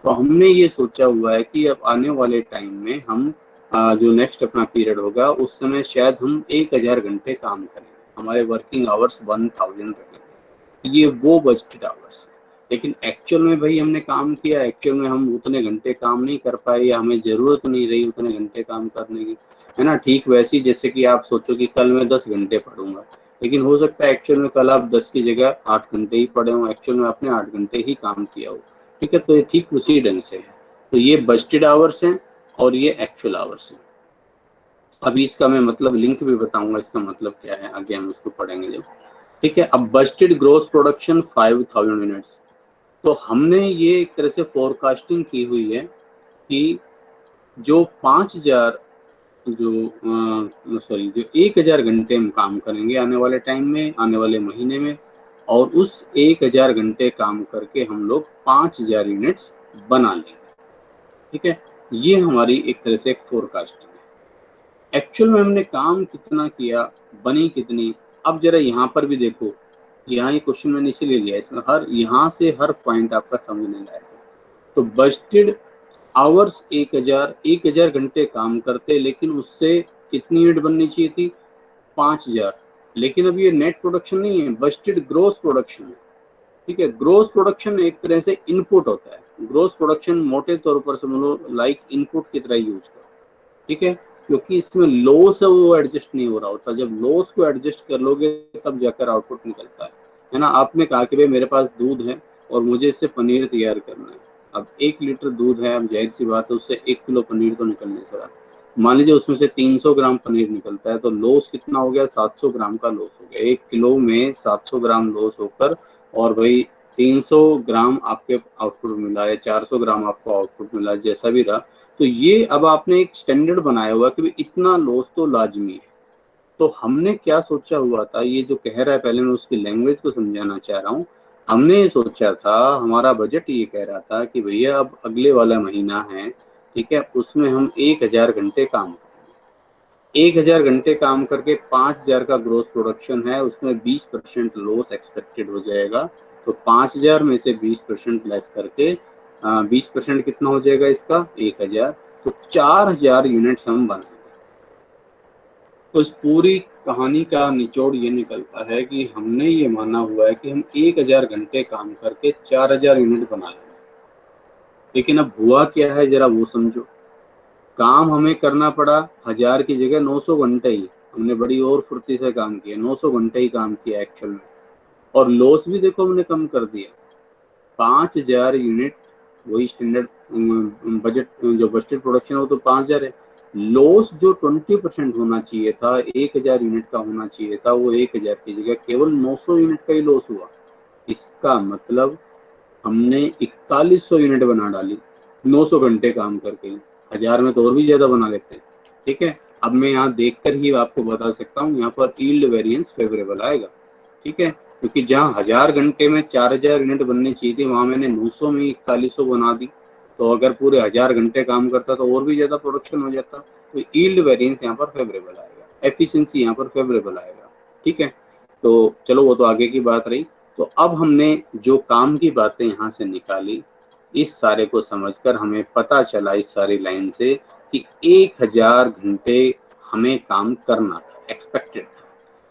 तो हमने ये सोचा हुआ है कि अब आने वाले टाइम में हम जो नेक्स्ट अपना पीरियड होगा उस समय शायद हम 1000 घंटे काम करें, हमारे वर्किंग आवर्स 1000 रहेंगे। ये वो बजटेड आवर्स है। लेकिन एक्चुअल में भाई हमने काम किया, एक्चुअल में हम उतने घंटे काम नहीं कर पाए या हमें जरूरत नहीं रही उतने घंटे काम करने की, है ना। ठीक वैसी जैसे कि आप सोचो कि कल मैं 10 घंटे पढ़ूंगा, लेकिन हो सकता है एक्चुअल में कल आप 10 की जगह 8 घंटे ही पढ़े हो, एक्चुअल में आपने 8 घंटे ही काम किया हो, ठीक है। तो ये ठीक उसी ढंग से है। तो ये बजटेड आवर्स हैं और ये एक्चुअल आवर्स हैं। अभी इसका मैं मतलब लिंक भी बताऊंगा, इसका मतलब क्या है, आगे हम उसको पढ़ेंगे जब, ठीक है। अब बजटेड ग्रोस प्रोडक्शन 5000 यूनिट्स। तो हमने ये एक तरह से फोरकास्टिंग की हुई है कि जो 5000 जो 1000 घंटे हम काम करेंगे आने वाले टाइम में, आने वाले महीने में, और उस 1000 घंटे काम करके हम लोग 5000 यूनिट्स बना लेंगे, ठीक है। ये हमारी एक तरह से एक फोरकास्टिंग है। एक्चुअल में हमने काम कितना किया, बनी कितनी, अब जरा यहाँ पर भी देखो। यहाँ ये क्वेश्चन मैंने इसीलिए लिया, इसमें यहाँ से हर पॉइंट आपका समझने लायक है। तो बजटेड आवर्स 1000 घंटे काम करते, लेकिन उससे कितनी यूनिट बननी चाहिए थी, 5000। लेकिन अब ये नेट प्रोडक्शन नहीं है, बजटेड ग्रोस प्रोडक्शन है, ठीक है। ग्रोस प्रोडक्शन एक तरह से इनपुट होता है। ग्रोस प्रोडक्शन मोटे तौर पर समझ लो लाइक इनपुट की तरह यूज करो, ठीक है। क्योंकि इसमें लॉस है वो एडजस्ट नहीं हो रहा होता, जब लॉस को एडजस्ट कर लोगे तब जाकर आउटपुट निकलता है ना। आपने कहा कि भाई मेरे पास दूध है और मुझे इससे पनीर तैयार करना है। अब 1 लीटर दूध है, अब जाहिर सी बात है उससे 1 किलो पनीर तो निकल नहीं सकता। मान लीजिए उसमें से 300 ग्राम पनीर निकलता है, तो लॉस कितना हो गया, 700 ग्राम का लॉस हो गया। 1 किलो में 700 ग्राम लॉस होकर, और भाई 300 ग्राम आपके आउटपुट मिला है, 400 ग्राम आपको आउटपुट मिला, जैसा भी रहा। तो ये अब आपने एक स्टैंडर्ड बनाया हुआ कि इतना लॉस तो लाजमी है। तो हमने क्या सोचा हुआ था, ये जो कह रहा है, पहले मैं उसकी लैंग्वेज को समझाना चाह रहा हूँ। हमने ये सोचा था, हमारा बजट ये कह रहा था कि भैया अब अगले वाला महीना है, ठीक है, उसमें हम 1000 घंटे काम करेंगे। 1000 घंटे काम करके 5000 का ग्रोस प्रोडक्शन है, उसमें 20% लॉस एक्सपेक्टेड हो जाएगा। तो 5000 में से 20% लेस करके 20% कितना हो जाएगा इसका, 1000। तो 4000 यूनिट्स हम बनाएंगे। तो इस पूरी कहानी का निचोड़ ये निकलता है कि हमने ये माना हुआ है कि हम 1000 घंटे काम करके 4000 यूनिट बना लेंगे। लेकिन अब हुआ क्या है, जरा वो समझो। काम हमें करना पड़ा 1000 की जगह 900 घंटे ही। हमने बड़ी और फुर्ती से काम किया, 900 घंटे ही काम किया एक्चुअल में। और लॉस भी देखो हमने कम कर दिया, 5000 यूनिट। वही स्टैंडर्ड बजट जो बजटेड प्रोडक्शन है वो तो 5000 है। लॉस जो 20% होना चाहिए था, 1000 यूनिट का होना चाहिए था, वो 1000 की जगह केवल 900 यूनिट का ही लॉस हुआ। इसका मतलब हमने 4100 यूनिट बना डाली 900 घंटे काम करके। 1000 में तो और भी ज्यादा बना लेते हैं, ठीक है। अब मैं यहाँ देखकर ही आपको बता सकता हूँ, यहाँ पर यील्ड वेरिएंस फेवरेबल आएगा, ठीक है। क्योंकि जहाँ 1000 घंटे में 4000 यूनिट बननी चाहिए थी, वहां मैंने 900 में 4100 बना दी। तो अगर पूरे 1000 घंटे काम करता तो और भी ज्यादा प्रोडक्शन हो जाता। तो यील्ड वेरिएंस यहाँ पर फेवरेबल आएगा, एफिशिएंसी यहाँ पर फेवरेबल आएगा, ठीक है। तो चलो वो तो आगे की बात रही। तो अब हमने जो काम की बातें यहाँ से निकाली, इस सारे को समझकर हमें पता चला इस सारी लाइन से कि 1000 घंटे हमें काम करना था, एक्सपेक्टेड था।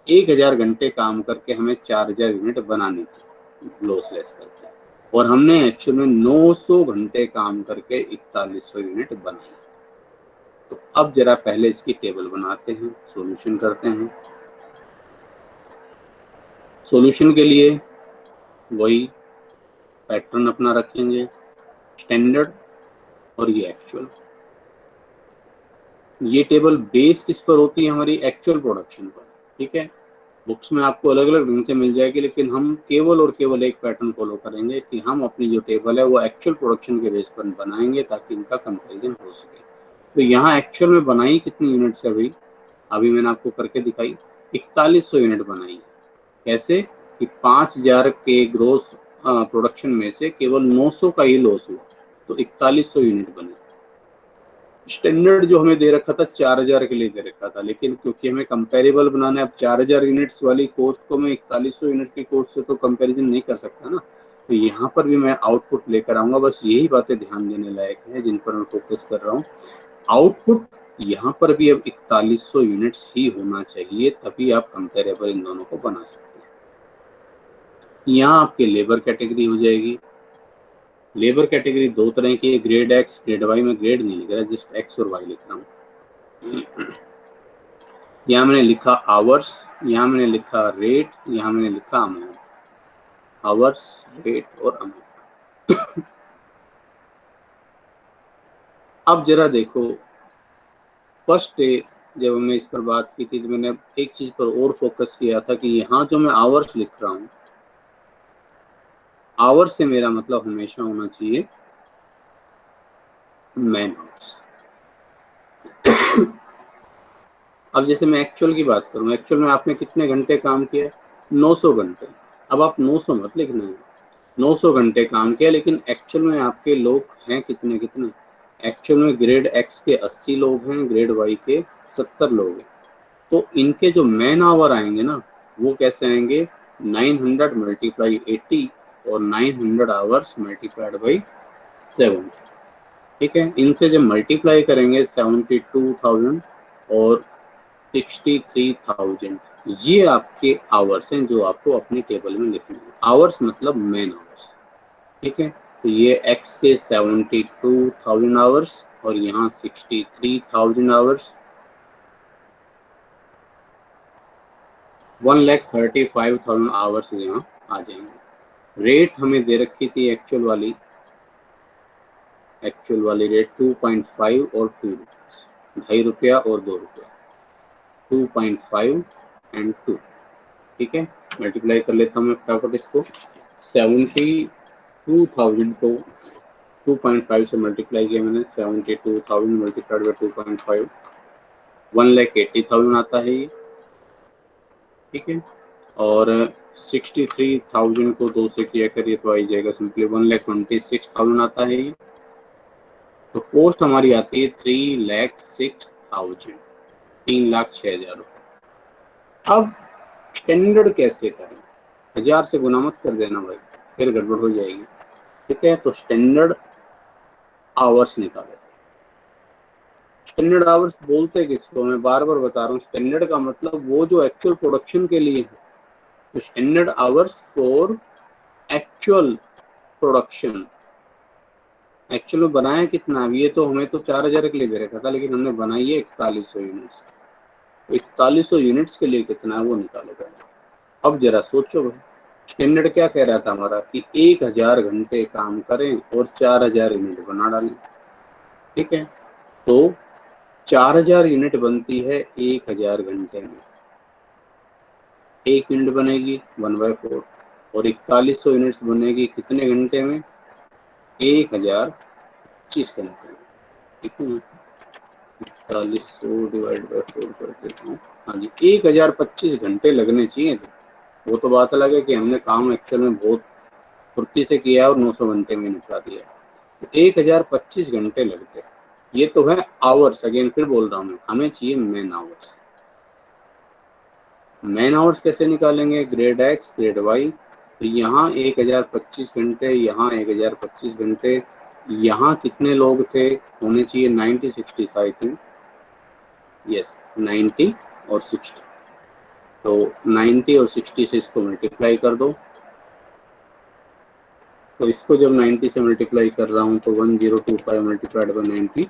1000 घंटे काम करके हमें 4000 यूनिट बनानी थी लॉसलेस करके, और हमने एक्चुअल में 900 घंटे काम करके 4100 यूनिट बनाई। तो अब जरा पहले इसकी टेबल बनाते हैं, सॉल्यूशन करते हैं। सॉल्यूशन के लिए वही पैटर्न अपना रखेंगे, स्टैंडर्ड और ये एक्चुअल। ये टेबल बेस किस पर होती है? हमारी एक्चुअल प्रोडक्शन पर। ठीक है, बुक्स में आपको अलग अलग ढंग से मिल जाएगी, लेकिन हम केवल और केवल एक पैटर्न फॉलो करेंगे कि हम अपनी जो टेबल है वो एक्चुअल प्रोडक्शन के बेस पर बनाएंगे ताकि इनका कंपैरिजन हो सके। तो यहाँ एक्चुअल में बनाई कितनी यूनिट्स है भाई? अभी मैंने आपको करके दिखाई, 4100 यूनिट बनाई। कैसे कि 5000 के ग्रोस प्रोडक्शन में से केवल 900 का ही लॉस हुआ, तो 4100 यूनिट बने। स्टैंडर्ड जो हमें दे रखा था 4000 के लिए दे रखा था, लेकिन क्योंकि हमें कंपेरेबल बनाना है, अब 4000 यूनिट्स वाली कोस्ट को मैं 4100 यूनिट की कोस्ट से तो कंपैरिजन नहीं कर सकता ना। तो यहाँ पर भी मैं आउटपुट लेकर आऊंगा। बस यही बातें ध्यान देने लायक है जिन पर मैं फोकस कर रहा हूँ। आउटपुट यहाँ पर भी अब 4100 यूनिट्स ही होना चाहिए, तभी आप कंपेरेबल इन दोनों को बना सकते हैं। यहाँ आपकी लेबर कैटेगरी हो जाएगी। लेबर कैटेगरी दो तरह की है, ग्रेड एक्स ग्रेड वाई। में ग्रेड नहीं लिख रहा, जस्ट एक्स और वाई लिख रहा हूँ। यहाँ मैंने लिखा आवर्स, यहाँ मैंने लिखा रेट, यहाँ मैंने लिखा अमाउंट। आवर्स, रेट और अमाउंट। अब जरा देखो, फर्स्ट डे जब हमने इस पर बात की थी तो मैंने एक चीज पर और फोकस किया था कि यहाँ जो मैं आवर्स लिख रहा हूँ, आवर्स से मेरा मतलब हमेशा होना चाहिए मैन आवर्स। अब जैसे मैं एक्चुअल की बात करूं, एक्चुअल में आपने कितने घंटे काम किया? 900 घंटे। अब आप 900 मत लिखना है, 900 घंटे काम किया, लेकिन एक्चुअल में आपके लोग हैं कितने कितने? एक्चुअल में ग्रेड एक्स के 80 लोग हैं, ग्रेड वाई के 70 लोग हैं। तो इनके जो मैन आवर आएंगे ना, वो कैसे आएंगे? 900 मल्टीप्लाई 80 और 900 आवर्स मल्टीप्लाइड बाई 7। ठीक है, इनसे जब मल्टीप्लाई करेंगे 72,000 और 63,000, ये आपके आवर्स हैं जो आपको अपनी टेबल में लिखने हैं। आवर्स मतलब मैन आवर्स। ठीक है, तो ये एक्स के 72,000 आवर्स और यहाँ 63,000 आवर्स, 1,35,000 आवर्स यहाँ आ जाएंगे। रेट हमें दे रखी थी एक्चुअल वाली रेट 2.5 और 2 रुपीज, 2.5 रुपया और 2 रुपया, 2.5 एंड 2। ठीक है, मल्टीप्लाई कर लेता हूँ मैं फटाफट इसको। 72,000 को 2.5 से मल्टीप्लाई किया मैंने, 72,000 मल्टीप्लाइड बाई 2.5, 1,80,000 आता है ये। ठीक है, और 63,000 को 2 से किया करिए तो आ जाएगा सिंपली 1,26,000 आता है ये। तो कॉस्ट हमारी आती है 3,06,000, 3,06,000 रुपये। अब स्टैंडर्ड कैसे करें? 1000 से गुना मत कर देना भाई, फिर गड़बड़ हो जाएगी। ठीक है, तो स्टैंडर्ड आवर्स निकाले। स्टैंडर्ड आवर्स बोलते किसको? मैं बार बार बता रहा हूँ, स्टैंडर्ड का मतलब वो जो एक्चुअल प्रोडक्शन के लिए है। तो standard hours for actual production. Actual में बनाया कितना? अब ये तो हमें तो 4000 के लिए दे रखा था, लेकिन हमने बनाई है 4100 यूनिट्स। 4100 यूनिट्स के लिए कितना है वो निकालो पहले। अब जरा सोचो भाई, स्टैंडर्ड क्या कह रहा था हमारा कि 1000 घंटे काम करें और 4000 यूनिट बना डालें। ठीक है, तो 4000 यूनिट बनती है 1000 घंटे में। 1 यूनिट बनेगी 1/4 और 4100 यूनिट्स बनेगी कितने घंटे में? 1025 घंटे में। ठीक है, 4100 डिवाइड बाई 4 कर देता हूँ। हाँ जी, 1025 घंटे लगने चाहिए थे। वो तो बात अलग है कि हमने काम एक्चुअल में बहुत फुर्ती से किया और 900 घंटे में निपटा दिया। तो 1025 घंटे लगते। ये तो है आवर्स। अगेन फिर बोल रहा हूँ मैं, हमें चाहिए मैन आवर्स। मैन आवर्स कैसे निकालेंगे? Grade X grade Y. तो यहाँ 1025 घंटे, यहाँ 1025 घंटे, यहाँ कितने लोग थे? होने चाहिए 90 60 था आई थिंक। यस, 90 और 60। तो 90 और 60 से इसको मल्टीप्लाई कर दो। तो इसको जब 90 से मल्टीप्लाई कर रहा हूँ तो 1025 मल्टीप्लाइड बाई 90,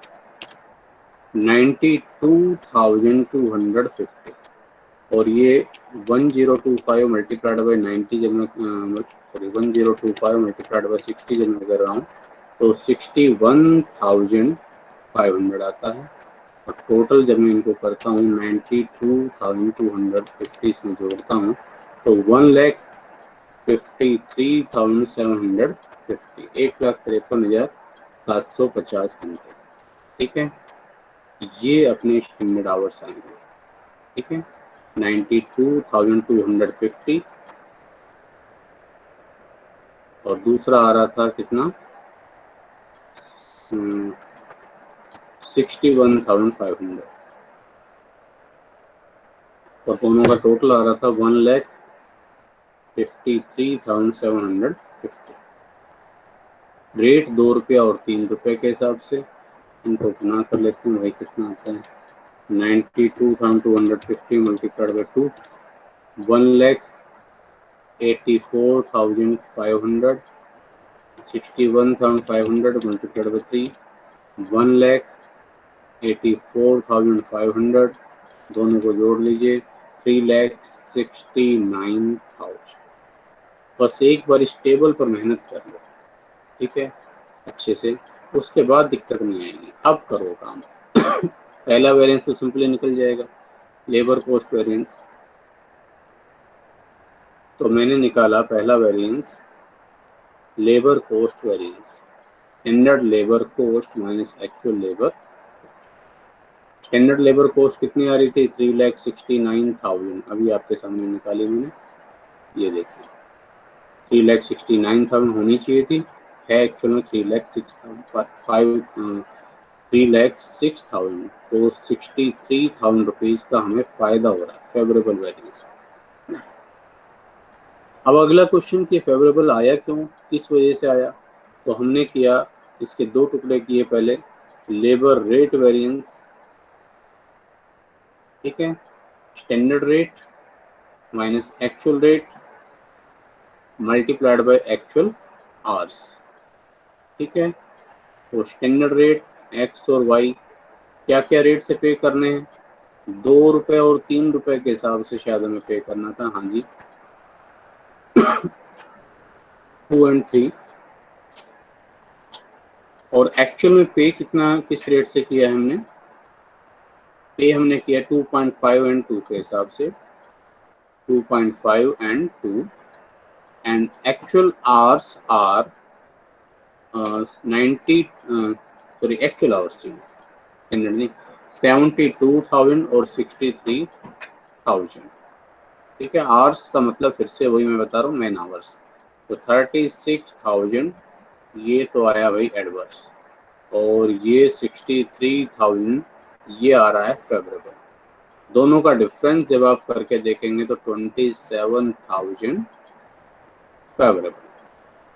92,250। और ये 1025 मल्टीप्लाइड बाई 90 जब मैं 1025 मल्टीप्लाइड बाई 60 जब मैं कर रहा हूँ तो 61,500 आता है। और टोटल जब मैं इनको करता हूँ 92,250 इसमें जोड़ता हूँ तो 1,53,750, 1,53,750 घंटे। ठीक है, ये अपने स्टैंडर्ड आवर्स आएंगे। ठीक है, 92,250 और दूसरा आ रहा था कितना, 61,500 और दोनों का टोटल आ रहा था 1,53,750। रेट 2 रुपया और 3 रुपये के हिसाब से इनको गुना कर लेते हैं, भाई कितना आता है, 92,250 मल्टीप्लाइड बाई 2, 1,84,500, 61,500 मल्टीप्लाइड बाई 3, 1,84,500, दोनों को जोड़ लीजिए 3,69,000। बस एक बार इस टेबल पर मेहनत कर लो, ठीक है, अच्छे से, उसके बाद दिक्कत नहीं आएगी। अब करो काम। पहला वेरिएंस तो सिंपली निकल जाएगा, लेबर कॉस्ट वेरिएंस। तो मैंने निकाला पहला variance labour cost variance, standard labour cost minus actual labour. Standard labour cost कितनी आ रही थी, 3,69,000। अभी आपके सामने निकाली मैंने, ये देखिए 3,69,000 होनी चाहिए थी, है एक्चुअल में 3,06,000। तो 63,000 रुपीज का हमें फायदा हो रहा है, फेवरेबल वेरिएंस। अब अगला क्वेश्चन कि फेवरेबल आया क्यों, किस वजह से आया। तो हमने किया, इसके दो टुकड़े किए, पहले लेबर रेट वेरिएंस, ठीक है, standard rate minus actual rate multiplied by actual hours. ठीक है, तो स्टैंडर्ड रेट एक्स और वाई क्या क्या रेट से पे करने हैं, 2 रुपए और 3 रुपए के हिसाब से शायद हमें पे करना था, हाँ जी 2 और 3। और एक्चुअल में पे कितना, किस रेट से किया है हमने, पे हमने किया 2.5 और 2 के हिसाब से, 2.5 और 2, and actual hours are 90, sorry actual hours चाहिए, स्टैंडर्ड नहीं, 72,000 और 63,000। ठीक है, आवर्स का मतलब फिर से वही मैं बता रहा हूँ, मैन आवर्स। तो 36,000 ये तो आया भाई एडवर्स, और ये 63,000 ये आ रहा है फेवरेबल। दोनों का डिफरेंस जब आप करके देखेंगे तो 27,000 फेवरेबल।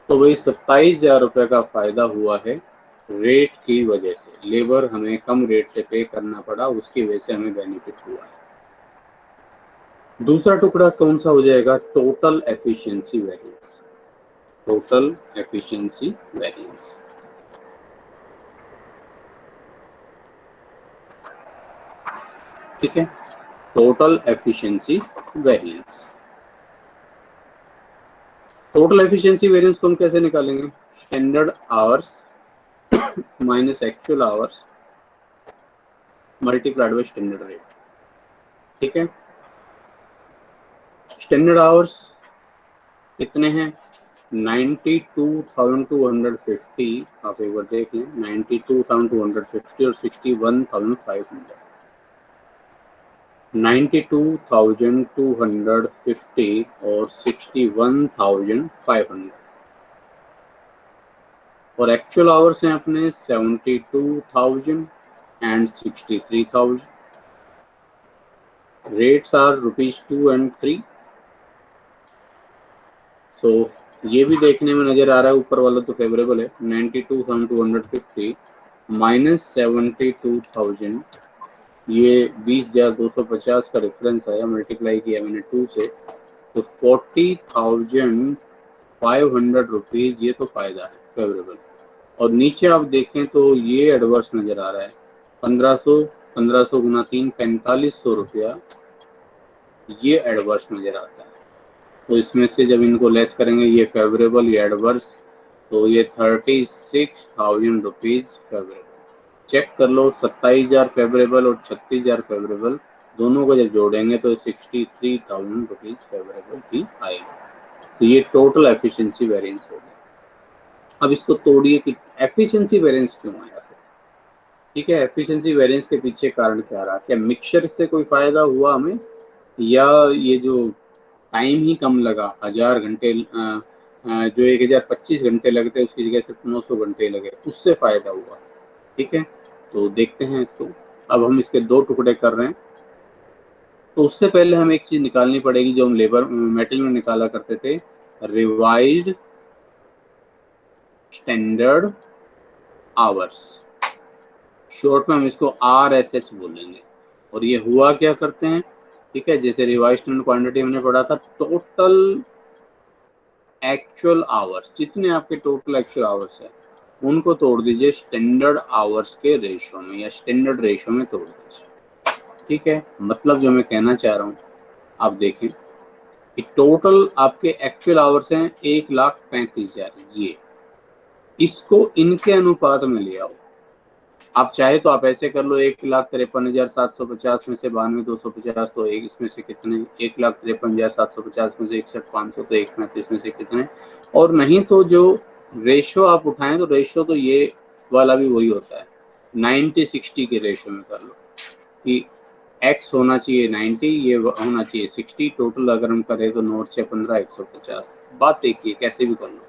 तो वही 27,000 रुपये का फायदा हुआ है रेट की वजह से। लेबर हमें कम रेट से पे करना पड़ा, उसकी वजह से हमें बेनिफिट हुआ है। दूसरा टुकड़ा कौन सा हो जाएगा, total efficiency variance. Total efficiency variance, ठीक है, total efficiency variance. Total efficiency variance को हम कैसे निकालेंगे, standard hours minus actual hours multiplied by standard rate. ठीक है, स्टैंडर्ड आवर्स कितने हैं, 92,250, आप एक बार देख लें, 92,250 और 61,500, 92,250 और 61,500। और एक्चुअल आवर्स हैं अपने 72,000 एंड 63,000। रेट्स आर ₹2 और 3। सो ये भी देखने में नजर आ रहा है, ऊपर वाला तो फेवरेबल है, 92,250 माइनस 72,000, ये 20,250 का डिफरेंस आया, मल्टीप्लाई किया मैंने 2 से, तो 40,500 रुपीज ये तो फायदा है फेवरेबल। और नीचे आप देखें तो ये एडवर्स नजर आ रहा है, 1500 गुना 3 4500 रुपया ये एडवर्स नजर आता है। तो इसमें से जब इनको लेस करेंगे, ये फेवरेबल, ये एडवर्स, तो ये 36,000 रुपीज फेवरेबल। चेक कर लो, 27,000 फेवरेबल और 36,000 फेवरेबल दोनों को जब जोड़ेंगे तो 63,000 रुपीज फेवरेबल भी आएगी। तो ये टोटल एफिशिएंसी वेरिएंस हो गया। अब इसको तोड़िए कि एफिशिएंसी वेरिएंस क्यों आया। ठीक है, एफिशिएंसी वेरिएंस के पीछे कारण क्या रहा, क्या मिक्सचर से कोई फायदा हुआ हमें, या ये जो टाइम ही कम लगा, 1000 घंटे जो 1025 घंटे लगते उसकी जगह सिर्फ 900 घंटे लगे, उससे फायदा हुआ। ठीक है, तो देखते हैं इसको। अब हम इसके दो टुकड़े कर रहे हैं, तो उससे पहले हमें एक चीज निकालनी पड़ेगी जो हम लेबर मेटल में निकाला करते थे, रिवाइज्ड स्टैंडर्ड आवर्स। शॉर्ट में हम इसको RSH बोलेंगे। और ये हुआ क्या करते हैं, ठीक है, जैसे रिवाइज्ड स्टैंडर्ड क्वांटिटी हमने पढ़ा था, टोटल एक्चुअल आवर्स, जितने आपके टोटल एक्चुअल आवर्स है उनको तोड़ दीजिए स्टैंडर्ड आवर्स के रेशो में, या स्टैंडर्ड रेशो में तोड़ दीजिए। ठीक है, मतलब जो मैं कहना चाह रहा हूँ आप देखें कि टोटल आपके एक्चुअल आवर्स हैं 1,35,000, ये इसको इनके अनुपात में ले आओ। आप चाहे तो आप ऐसे कर लो, 1,53,750 में से 92,250, तो एक इसमें से कितने, 1,53,750 में से 61,500, तो 1,35 में से कितने। और नहीं तो जो रेशो आप उठाएं तो रेशो तो ये वाला भी वही होता है, 90-60 के रेशो में कर लो कि x होना चाहिए 90, ये होना चाहिए 60, टोटल अगर हम करें तो 9 से 15 150। बात देखिए कैसे भी कर लो।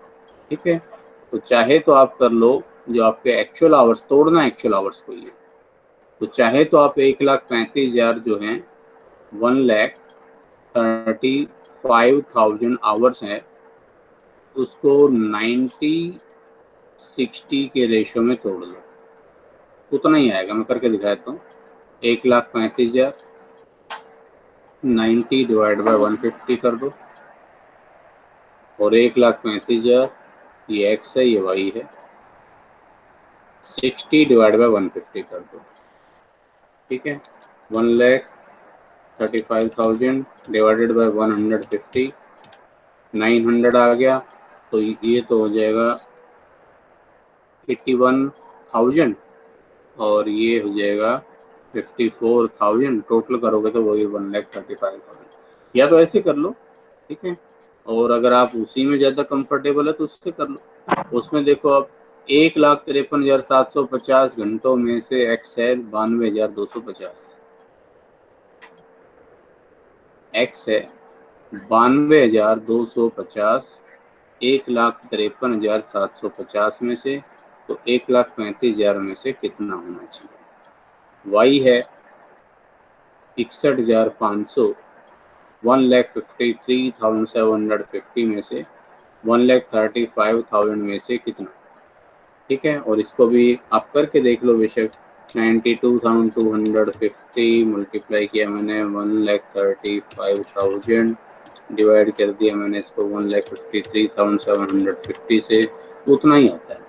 ठीक है, तो चाहे तो आप कर लो जो आपके एक्चुअल आवर्स, तोड़ना एक्चुअल आवर्स को ये, तो चाहे तो आप 1,35,000 जो हैं 1,35,000 आवर्स हैं उसको 90-60 के रेशो में तोड़ लो, उतना ही आएगा। मैं करके दिखाता हूँ, 1,35,000 90 डिवाइड बाय 150 कर दो, और 1,35,000 ये x है ये y है, 60 डिवाइड बाय 150 कर दो। ठीक है, 1,35,000 डिवाइडेड बाय 150, 900 आ गया, तो ये तो हो जाएगा 81,000, और ये हो जाएगा 54,000, टोटल करोगे तो वही 1,35,000। या तो ऐसे कर लो, ठीक है, और अगर आप उसी में ज़्यादा कंफर्टेबल है तो उससे कर लो। उसमें देखो आप 1,53,750 घंटों में से x है 92,250, x है 92,250 1,53,750 में से, तो 1,35,000 में से कितना होना चाहिए। y है 61,500, 1,53,750 में से 1,35,000 में से कितना। ठीक है, और इसको भी आप करके देख लो बेशक। 92,250 मल्टीप्लाई किया मैंने 1,35,000, डिवाइड कर दिया मैंने इसको 1,53,750 से, उतना ही आता है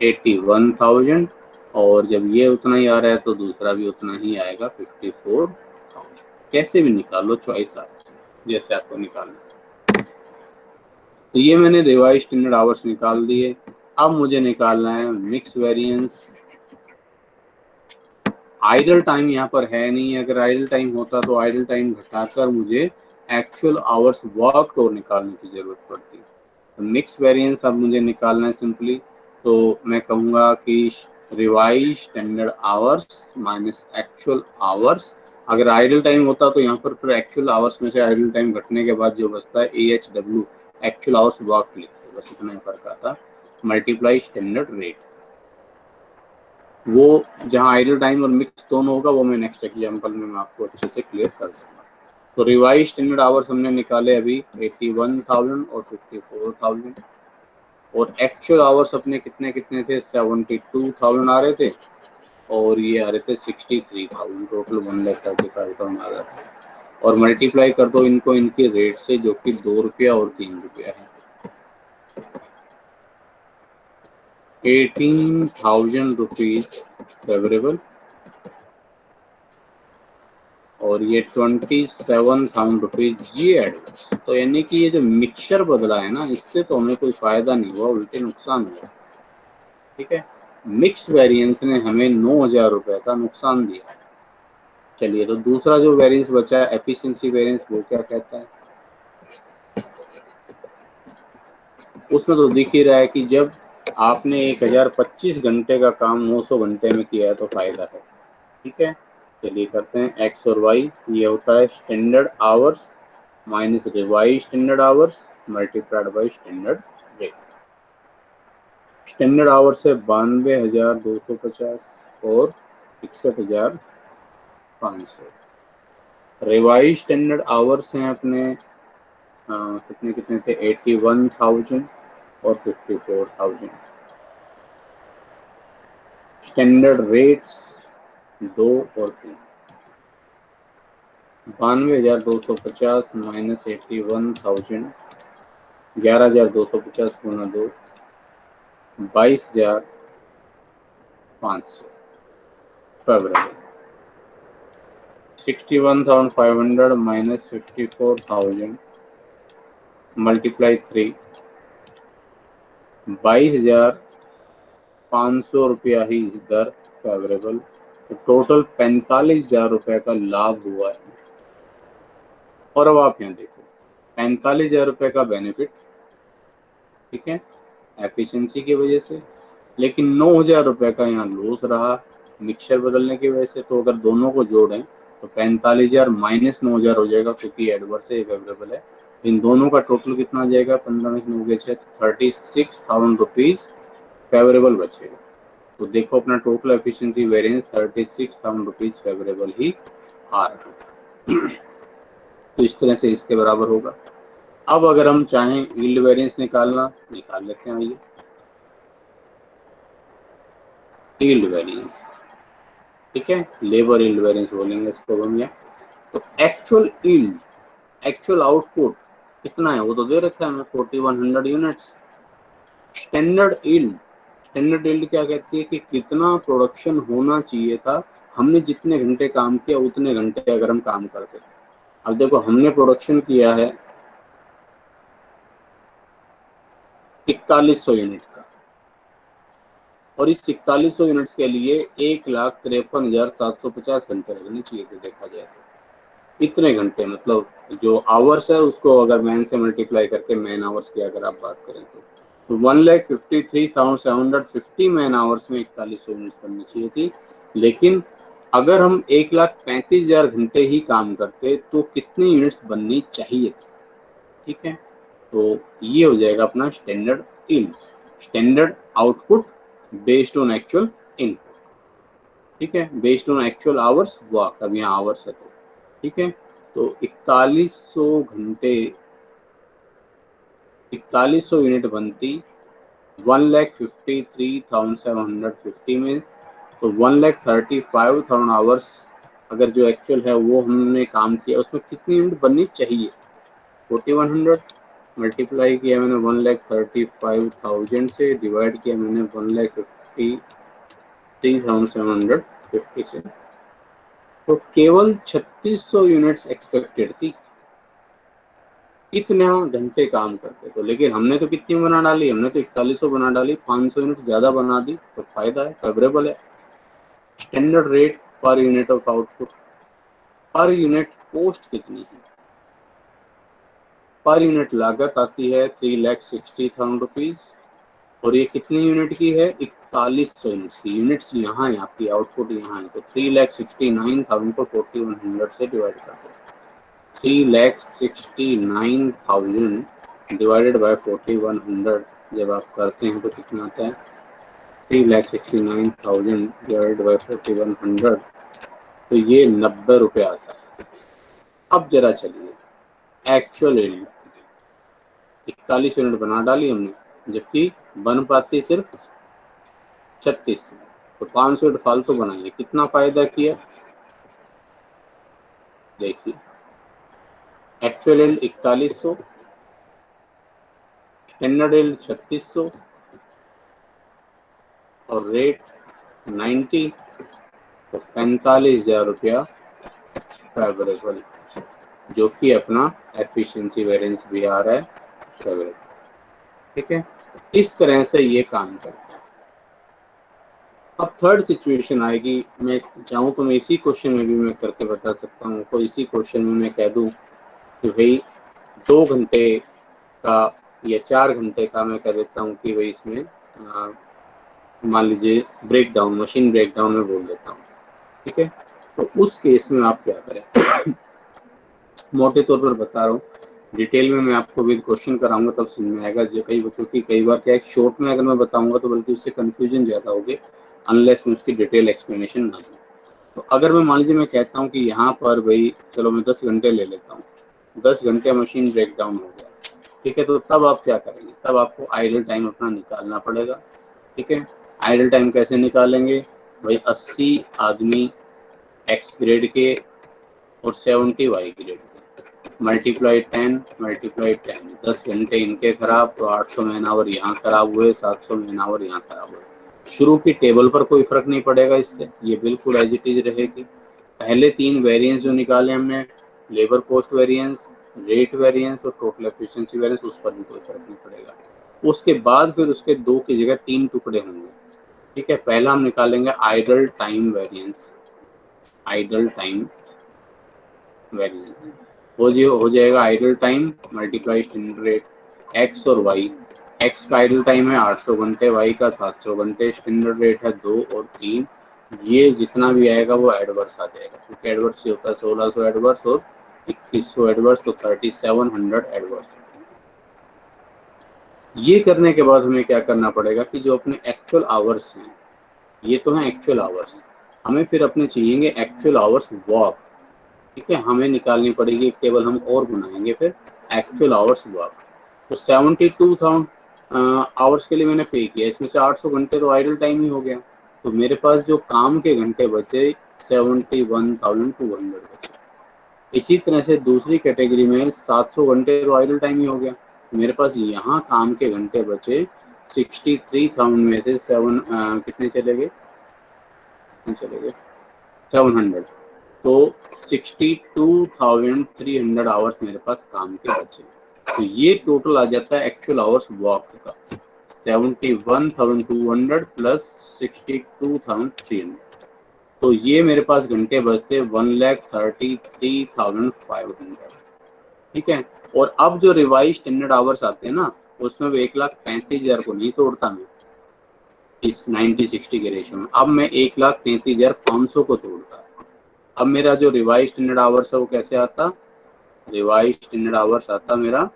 81,000, और जब ये उतना ही आ रहा है तो दूसरा भी उतना ही आएगा 54,000। कैसे भी निकाल लो, चॉइस आप जैसे आपको निकालना। तो ये मैंने रिवाइज स्टैंडर्ड आवर्स निकाल दिए। अब मुझे निकालना है मिक्स वेरिएंस। आइडल टाइम यहाँ पर है नहीं, अगर आइडल टाइम होता तो आइडल टाइम घटाकर मुझे एक्चुअल आवर्स वर्क और निकालने की जरूरत पड़ती। तो मिक्स वेरिएंस अब मुझे निकालना है सिंपली, तो मैं कहूँगा कि revise standard hours minus actual hours. अगर आइडल टाइम होता तो यहाँ पर एक्चुअल आवर्स में से आइडल टाइम घटने के बाद जो बचता है AHW एक्चुअल आवर्स वर्क लिखते, बस इतना ही फर्क आता, मल्टीप्लाई स्टैंडर्ड रेट। वो जहाँ आइडल टाइम और मिक्स दोनों होगा वो मैं नेक्स्ट एग्जाम्पल में मैं आपको अच्छे से क्लियर कर दूंगा। तो रिवाइज स्टैंडर्ड आवर्स हमने निकाले अभी 81,000 और 54,000, और एक्चुअल आवर्स अपने कितने कितने थे, 72,000 आ रहे थे, और ये आ रहे थे 63,000, टोटल 1,35,000 आ रहा था। और मल्टीप्लाई कर दो इनको इनके रेट से, जो कि 2 रुपया और 3 रुपया है। 18,000 रुपीज फेवरेबल और ये 27,000 रुपीज जी एडवर्स। तो यानी कि ये जो मिक्सचर बदला है ना, इससे तो हमें कोई फायदा नहीं हुआ, उल्टे नुकसान हुआ। ठीक है, मिक्स वेरिएंस ने हमें 9,000 रुपए का नुकसान दिया। चलिए, तो दूसरा जो वेरिएंस बचा है एफिशिएंसी वेरिएंस, वो क्या कहता है? उसमें तो दिख ही रहा है कि जब आपने 1025 घंटे का काम 900 घंटे में किया है तो फायदा है। ठीक है, चलिए करते हैं एक्स और वाई। ये होता है standard hours minus revise standard hours multiplied by standard rate. Standard hours है 92,250 और 61,500। रिवाइज स्टैंडर्ड आवर्स हैं अपने कितने कितने थे, 81,000 और 54,000। स्टैंडर्ड रेट्स 2 और 3, 92,250 माइनस 81,000, 11,250 गुना 2, 22,500 फेवरेबल। 61,500 माइनस 54,000 मल्टीप्लाई 3, 22,500 रुपया ही इस दर फेवरेबल। तो टोटल 45,000 रुपए का लाभ हुआ है। और अब आप यहाँ देखो 45,000 रुपए का बेनिफिट, ठीक है, एफिशिएंसी की वजह से, लेकिन 9,000 रुपए का यहाँ लॉस रहा मिक्सचर बदलने की वजह से। तो अगर दोनों को जोड़ें तो 45,000 माइनस 9,000 हो जाएगा, क्योंकि एडवर्स है, फेवरेबल है। इन दोनों का टोटल कितना आ जाएगा, 15 में 9 के 6, 36,000 रुपीज फेवरेबल बचेगा। तो देखो अपना total efficiency variance 36,000 rupees favourable ही आ रहा है। तो इस तरह से इसके बराबर होगा। अब अगर हम चाहें यील्ड वेरिएंस निकालना, निकाल लेते हैं। आइए, यील्ड वेरिएंस, ठीक है, लेबर यील्ड वेरिएंस बोलेंगे इसको हम। या तो एक्चुअल यील्ड, एक्चुअल आउटपुट कितना है वो तो दे रखा है हमें, 4100 units. Standard yield, standard yield क्या कहती है कि कितना प्रोडक्शन होना चाहिए था, हमने जितने घंटे काम किया उतने घंटे अगर हम काम करते। अब देखो हमने प्रोडक्शन किया है 4100 यूनिट का, और इस 4100 यूनिट्स के लिए 1,53,750 घंटे लगने चाहिए थे देखा जाए तो। इतने घंटे मतलब जो आवर्स है उसको अगर मैन से मल्टीप्लाई करके मैन आवर्स की अगर आप बात करें तो 1,53,750 मैन आवर्स में 4100 यूनिट्स बननी चाहिए थी। लेकिन अगर हम 1,35,000 घंटे ही काम करते तो कितनी यूनिट्स बननी चाहिए थी? ठीक है, तो ये हो जाएगा अपना standard yield, standard output based on actual input. ठीक है, based on actual hours work, अब यहाँ आवर्स है तो ठीक है। तो 4100 घंटे, 4100 यूनिट बनती 1,53,750 में, तो 1,35,000 आवर्स अगर जो एक्चुअल है वो हमने काम किया, उसमें कितनी यूनिट बननी चाहिए? 4100 मल्टीप्लाई किया मैंने 1,35,000 से, डिवाइड किया मैंने 1,53,750 से, तो केवल 3600 यूनिट्स एक्सपेक्टेड थी, इतना घंटे काम करते तो। लेकिन हमने तो कितनी बना डाली, हमने तो 4100 बना डाली, 500 यूनिट ज्यादा बना दी, तो फायदा है, फेवरेबल है। Standard rate per unit of output, per unit cost कितनी है? पर यूनिट लागत आती है 3,60,000 रुपीज, और ये कितनी यूनिट की है? 4100 यूनिट्स की। यूनिट्स यहाँ है आपकी, आउटपुट यहाँ है, तो 3,69,000 को 4100 से डिवाइड कर दो। 3,69,000 डिवाइडेड बाय 4100 जब आप करते हैं तो कितना आता है? 3,69,000 डिवाइडेड बाय 4100, तो ये 90 रुपये आता है। अब जरा चलिए एक्चुअल यील्ड, 41 यूनिट बना डाली हमने, जबकि बन पाती सिर्फ 36, तो 500 यूनिट फालतू बनाइए, कितना फायदा किया? देखिए एक्चुअल यील्ड 4100, स्टैंडर्ड यील्ड 3600 और रेट 90, तो 45,000 रुपया फेवरेबल, जो कि अपना एफिशिएंसी वेरिएंस भी आ रहा है फेवरेबल। ठीक है, इस तरह से ये काम करता है। अब थर्ड सिचुएशन आएगी, मैं चाहूँ तो मैं इसी क्वेश्चन में भी मैं करके बता सकता हूँ। तो इसी क्वेश्चन में मैं कह दूँ कि भाई 2 घंटे का या 4 घंटे का मैं कह देता हूँ कि भाई इसमें मान लीजिए ब्रेकडाउन, मशीन ब्रेकडाउन में बोल देता हूँ। ठीक है, तो उस केस में आप क्या करें मोटे तौर पर बता रहा हूँ, डिटेल में मैं आपको विद क्वेश्चन कराऊंगा तब समझ में आएगा। जो क्योंकि कई बार क्या है, शॉर्ट में अगर मैं बताऊंगा तो बल्कि उससे कंफ्यूजन ज़्यादा होगी अनलेस मैं उसकी डिटेल एक्सप्लेनेशन ना दूँ। तो अगर मैं मान लीजिए मैं कहता हूँ कि यहाँ पर भाई चलो मैं 10 घंटे ले लेता हूँ, 10 घंटे मशीन ब्रेकडाउन हो गया। ठीक है, तो तब आप क्या करेंगे, तब आपको आइडल टाइम अपना निकालना पड़ेगा। ठीक है, आइडल टाइम कैसे निकालेंगे भाई, 80 आदमी एक्स ग्रेड के और 70 वाई ग्रेड के, मल्टीप्लाई 10 मल्टीप्लाई 10, 10 घंटे इनके खराब तो 800 मैन आवर यहाँ खराब हुए, 700 मैन आवर यहाँ खराब हुए। शुरू की टेबल पर कोई फर्क नहीं पड़ेगा इससे, ये बिल्कुल एज इट इज रहेगी। पहले 3 वेरिएंस जो निकाले हमने, labour cost variance, rate variance और टोटल एफिशिएंसी वेरिएंस, उस पर भी कोई फर्क नहीं पड़ेगा। उसके बाद फिर उसके 2 की जगह 3 टुकड़े होंगे। ठीक है, पहला हम निकालेंगे idle time variance, idle time variance हो जाएगा idle time multiply standard rate, x और वाई। एक्स का आइडल टाइम है 800 घंटे, वाई का 700 घंटे, स्टैंडर्ड रेट है 2 और 3। ये जितना भी आएगा वो एडवर्स आ जाएगा, क्योंकि एडवर्स ये होता है 1600 एडवर्स और 2100 एडवर्स, तो 3700 एडवर्स। ये करने के बाद हमें क्या करना पड़ेगा कि जो अपने एक्चुअल आवर्स हैं, ये तो हैं एक्चुअल आवर्स, हमें फिर अपने चाहिए एक्चुअल आवर्स वर्क। ठीक है, हमें निकालनी पड़ेगी एक टेबल हम और बनाएंगे फिर एक्चुअल आवर्स वर्क। तो 72,000 आवर्स के लिए मैंने पे किया, इसमें से 800 घंटे तो आइडल टाइम ही हो गया, तो मेरे पास जो काम के घंटे बचे 71,200 बचे। इसी तरह से दूसरी कैटेगरी में 700 घंटे तो आइडल टाइम ही हो गया, मेरे पास यहाँ काम के घंटे बचे 63,000 में से कितने चले गए 700, तो 62,300 आवर्स मेरे पास काम के बचे। तो ये टोटल आ जाता है एक्चुअल आवर्स वर्क का, 71,200 प्लस 62,300। तो ये मेरे पास घंटे बचते 1,33,500। ठीक है, और अब जो रिवाइज स्टैंडर्ड आवर्स आते हैं ना, उसमें 1,35,000 को नहीं तोड़ता मैं इस 90-60 के रेशियो में, अब मैं 1,33,500 को तोड़ता। अब मेरा जो रिवाइज स्टैंडर्ड आवर्स है वो कैसे आता, रिवाइज स्टैंडर्ड आवर्स आता मेरा,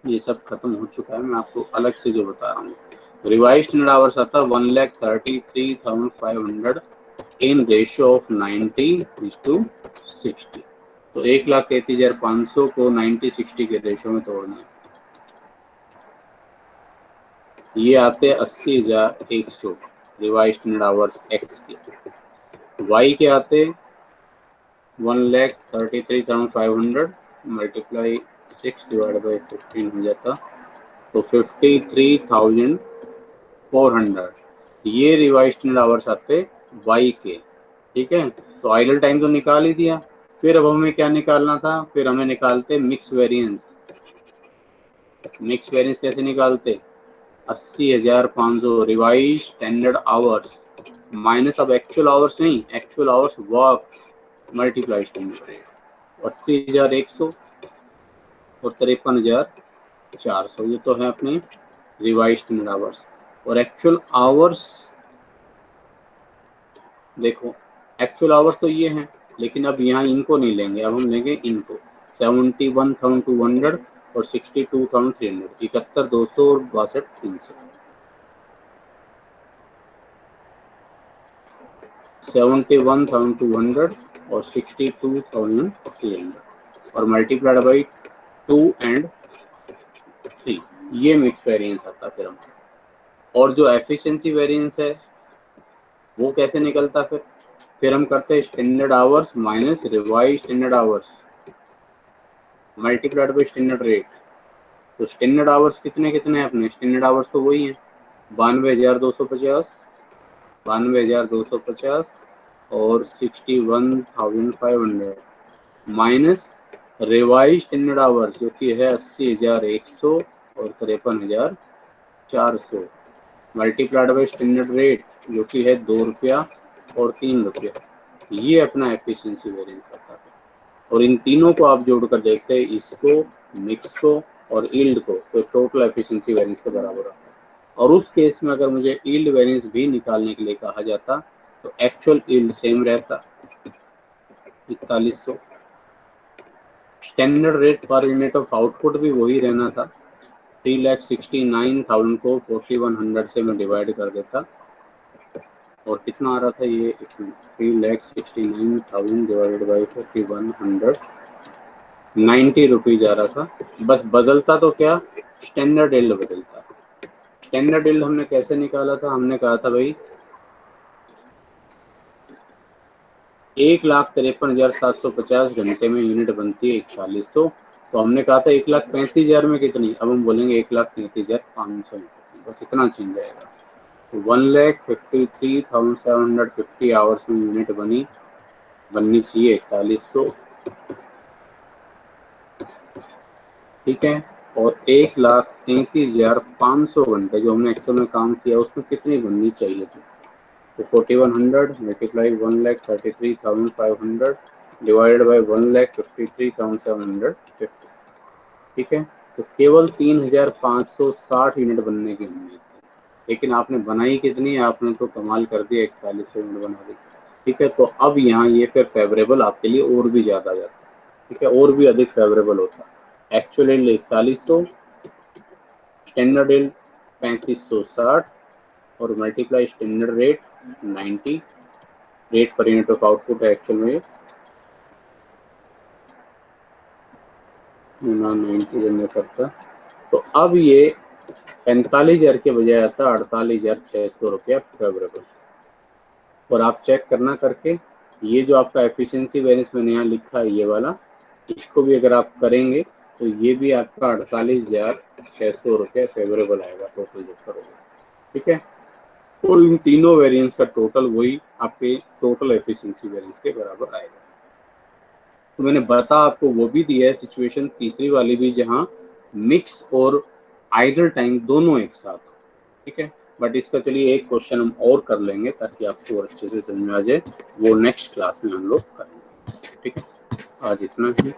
ये सब खत्म हो चुका है, मैं आपको अलग से जो बता रहा हूँ, रिवाइज स्टैंडर्ड आवर्स आता 1,33,500 इन रेशियो ऑफ 90:60। तो 1,33,500 को 90:60 के रेशियो में तोड़ना है, ये आते 80,100 रिवाइज स्टैंडर्ड आवर्स एक्स के। वाई के आते 1,33,500 मल्टीप्लाई 6 डिवाइड बाई 15 हो जाता, तो 53,400 ये रिवाइज स्टैंडर्ड आवर्स आते वाई के। ठीक है, तो आइडल टाइम तो निकाल ही दिया, फिर अब हमें क्या निकालना था, फिर हमें निकालते मिक्स वेरिएंस। मिक्स वेरिएंस कैसे निकालते, 80,500 रिवाइज स्टैंडर्ड आवर्स माइनस, अब एक्चुअल आवर्स नहीं, actual hours work multiply standard rate, 80,100 और 53,400, ये तो है अपने रिवाइज स्टैंडर्ड आवर्स। और एक्चुअल आवर्स देखो, एक्चुअल आवर्स तो ये हैं, लेकिन अब यहाँ इनको नहीं लेंगे, अब हम लेंगे इनको 71,200 और 62,300, 71,200 और 62,300, 71,200 और 62,300 और मल्टीप्लाइड बाई 2 एंड 3, ये मिक्स वेरिएंस आता फिर हम। और जो एफिशिएंसी वेरिएंस है वो कैसे निकलता, फिर हम करते हैं standard hours minus revise standard hours multiplied by standard rate. तो स्टैंडर्ड आवर्स कितने कितने हैं अपने, स्टैंडर्ड आवर्स तो वही हैं 92,250, 92,250 और 61,500 माइनस रिवाइज स्टैंडर्ड आवर्स जो कि है 80,100 और 53,400 मल्टीप्लाइड बाई स्टैंडर्ड रेट जो कि है 2 रुपया और 3 रुपया। ये अपना एफिशिएंसी वेरिएंस आता है। और इन तीनों को आप जोड़कर देखते हैं, इसको, मिक्स को और यील्ड को, तो टोटल एफिशिएंसी वेरिएंस के बराबर आता है। और उस केस में अगर मुझे यील्ड वेरिएंस भी निकालने के लिए कहा जाता तो एक्चुअल यील्ड सेम रहता 4100, standard rate per unit of output भी वही रहना था। 3,69,000 को 4100 से मैं डिवाइड कर देता और कितना आ रहा था ये 3,69,000 डिवाइडेड बाई 4100 90 रुपीज आ रहा था। बस बदलता तो क्या, स्टैंडर्ड यील्ड बदलता। स्टैंडर्ड यील्ड हमने कैसे निकाला था, हमने कहा था भाई 1,53,750 घंटे में यूनिट बनती है 4100, तो हमने कहा था 1,35,000 में कितनी, अब हम बोलेंगे 1,33,500 में, बस इतना चेंज आएगा। तो 1,53,750 आवर्स में यूनिट बननी चाहिए 4100, ठीक है। और 1,33,500 घंटे जो हमने एक्चुअल में काम किया उसमें कितनी बननी चाहिए थी, तो 4100 मल्टीप्लाई 1,33,500 डिवाइडेड बाई 1,53,750, ठीक है। तो केवल 3,560 यूनिट बनने की उम्मीद थी, लेकिन आपने बनाई कितनी, आपने तो कमाल कर दिया, 4100 यूनिट बना दी, ठीक है। तो अब यहाँ ये फिर फेवरेबल आपके लिए और भी ज़्यादा जाता है, ठीक है, और भी अधिक फेवरेबल होता है। एक्चुअल यील्ड 4100, स्टैंडर्ड यील्ड 3560 और multiply standard rate 90, rate per unit of output है एक्चुअल में 90 जनरेट करता। तो अब ये 45,000 के बजाय आता 48,600 रुपया फेवरेबल। और आप चेक करना करके, ये जो आपका एफिशिएंसी वेरिएंस मैंने यहाँ लिखा है ये वाला, इसको भी अगर आप करेंगे तो ये भी आपका 48,600 रुपया फेवरेबल आएगा टोटल जो करोगे, ठीक है। और इन तीनों वेरिएंस का टोटल वही आपके टोटल एफिशिएंसी वेरिएंस के बराबर आएगा। तो मैंने बता आपको वो भी दिया है सिचुएशन तीसरी वाली भी, जहां मिक्स और आइडल टाइम दोनों एक साथ हो, ठीक है। बट इसका चलिए एक क्वेश्चन हम और कर लेंगे ताकि आपको और अच्छे से समझ में आ जाए, वो नेक्स्ट क्लास में हम लोग करेंगे, ठीक है। आज इतना ही।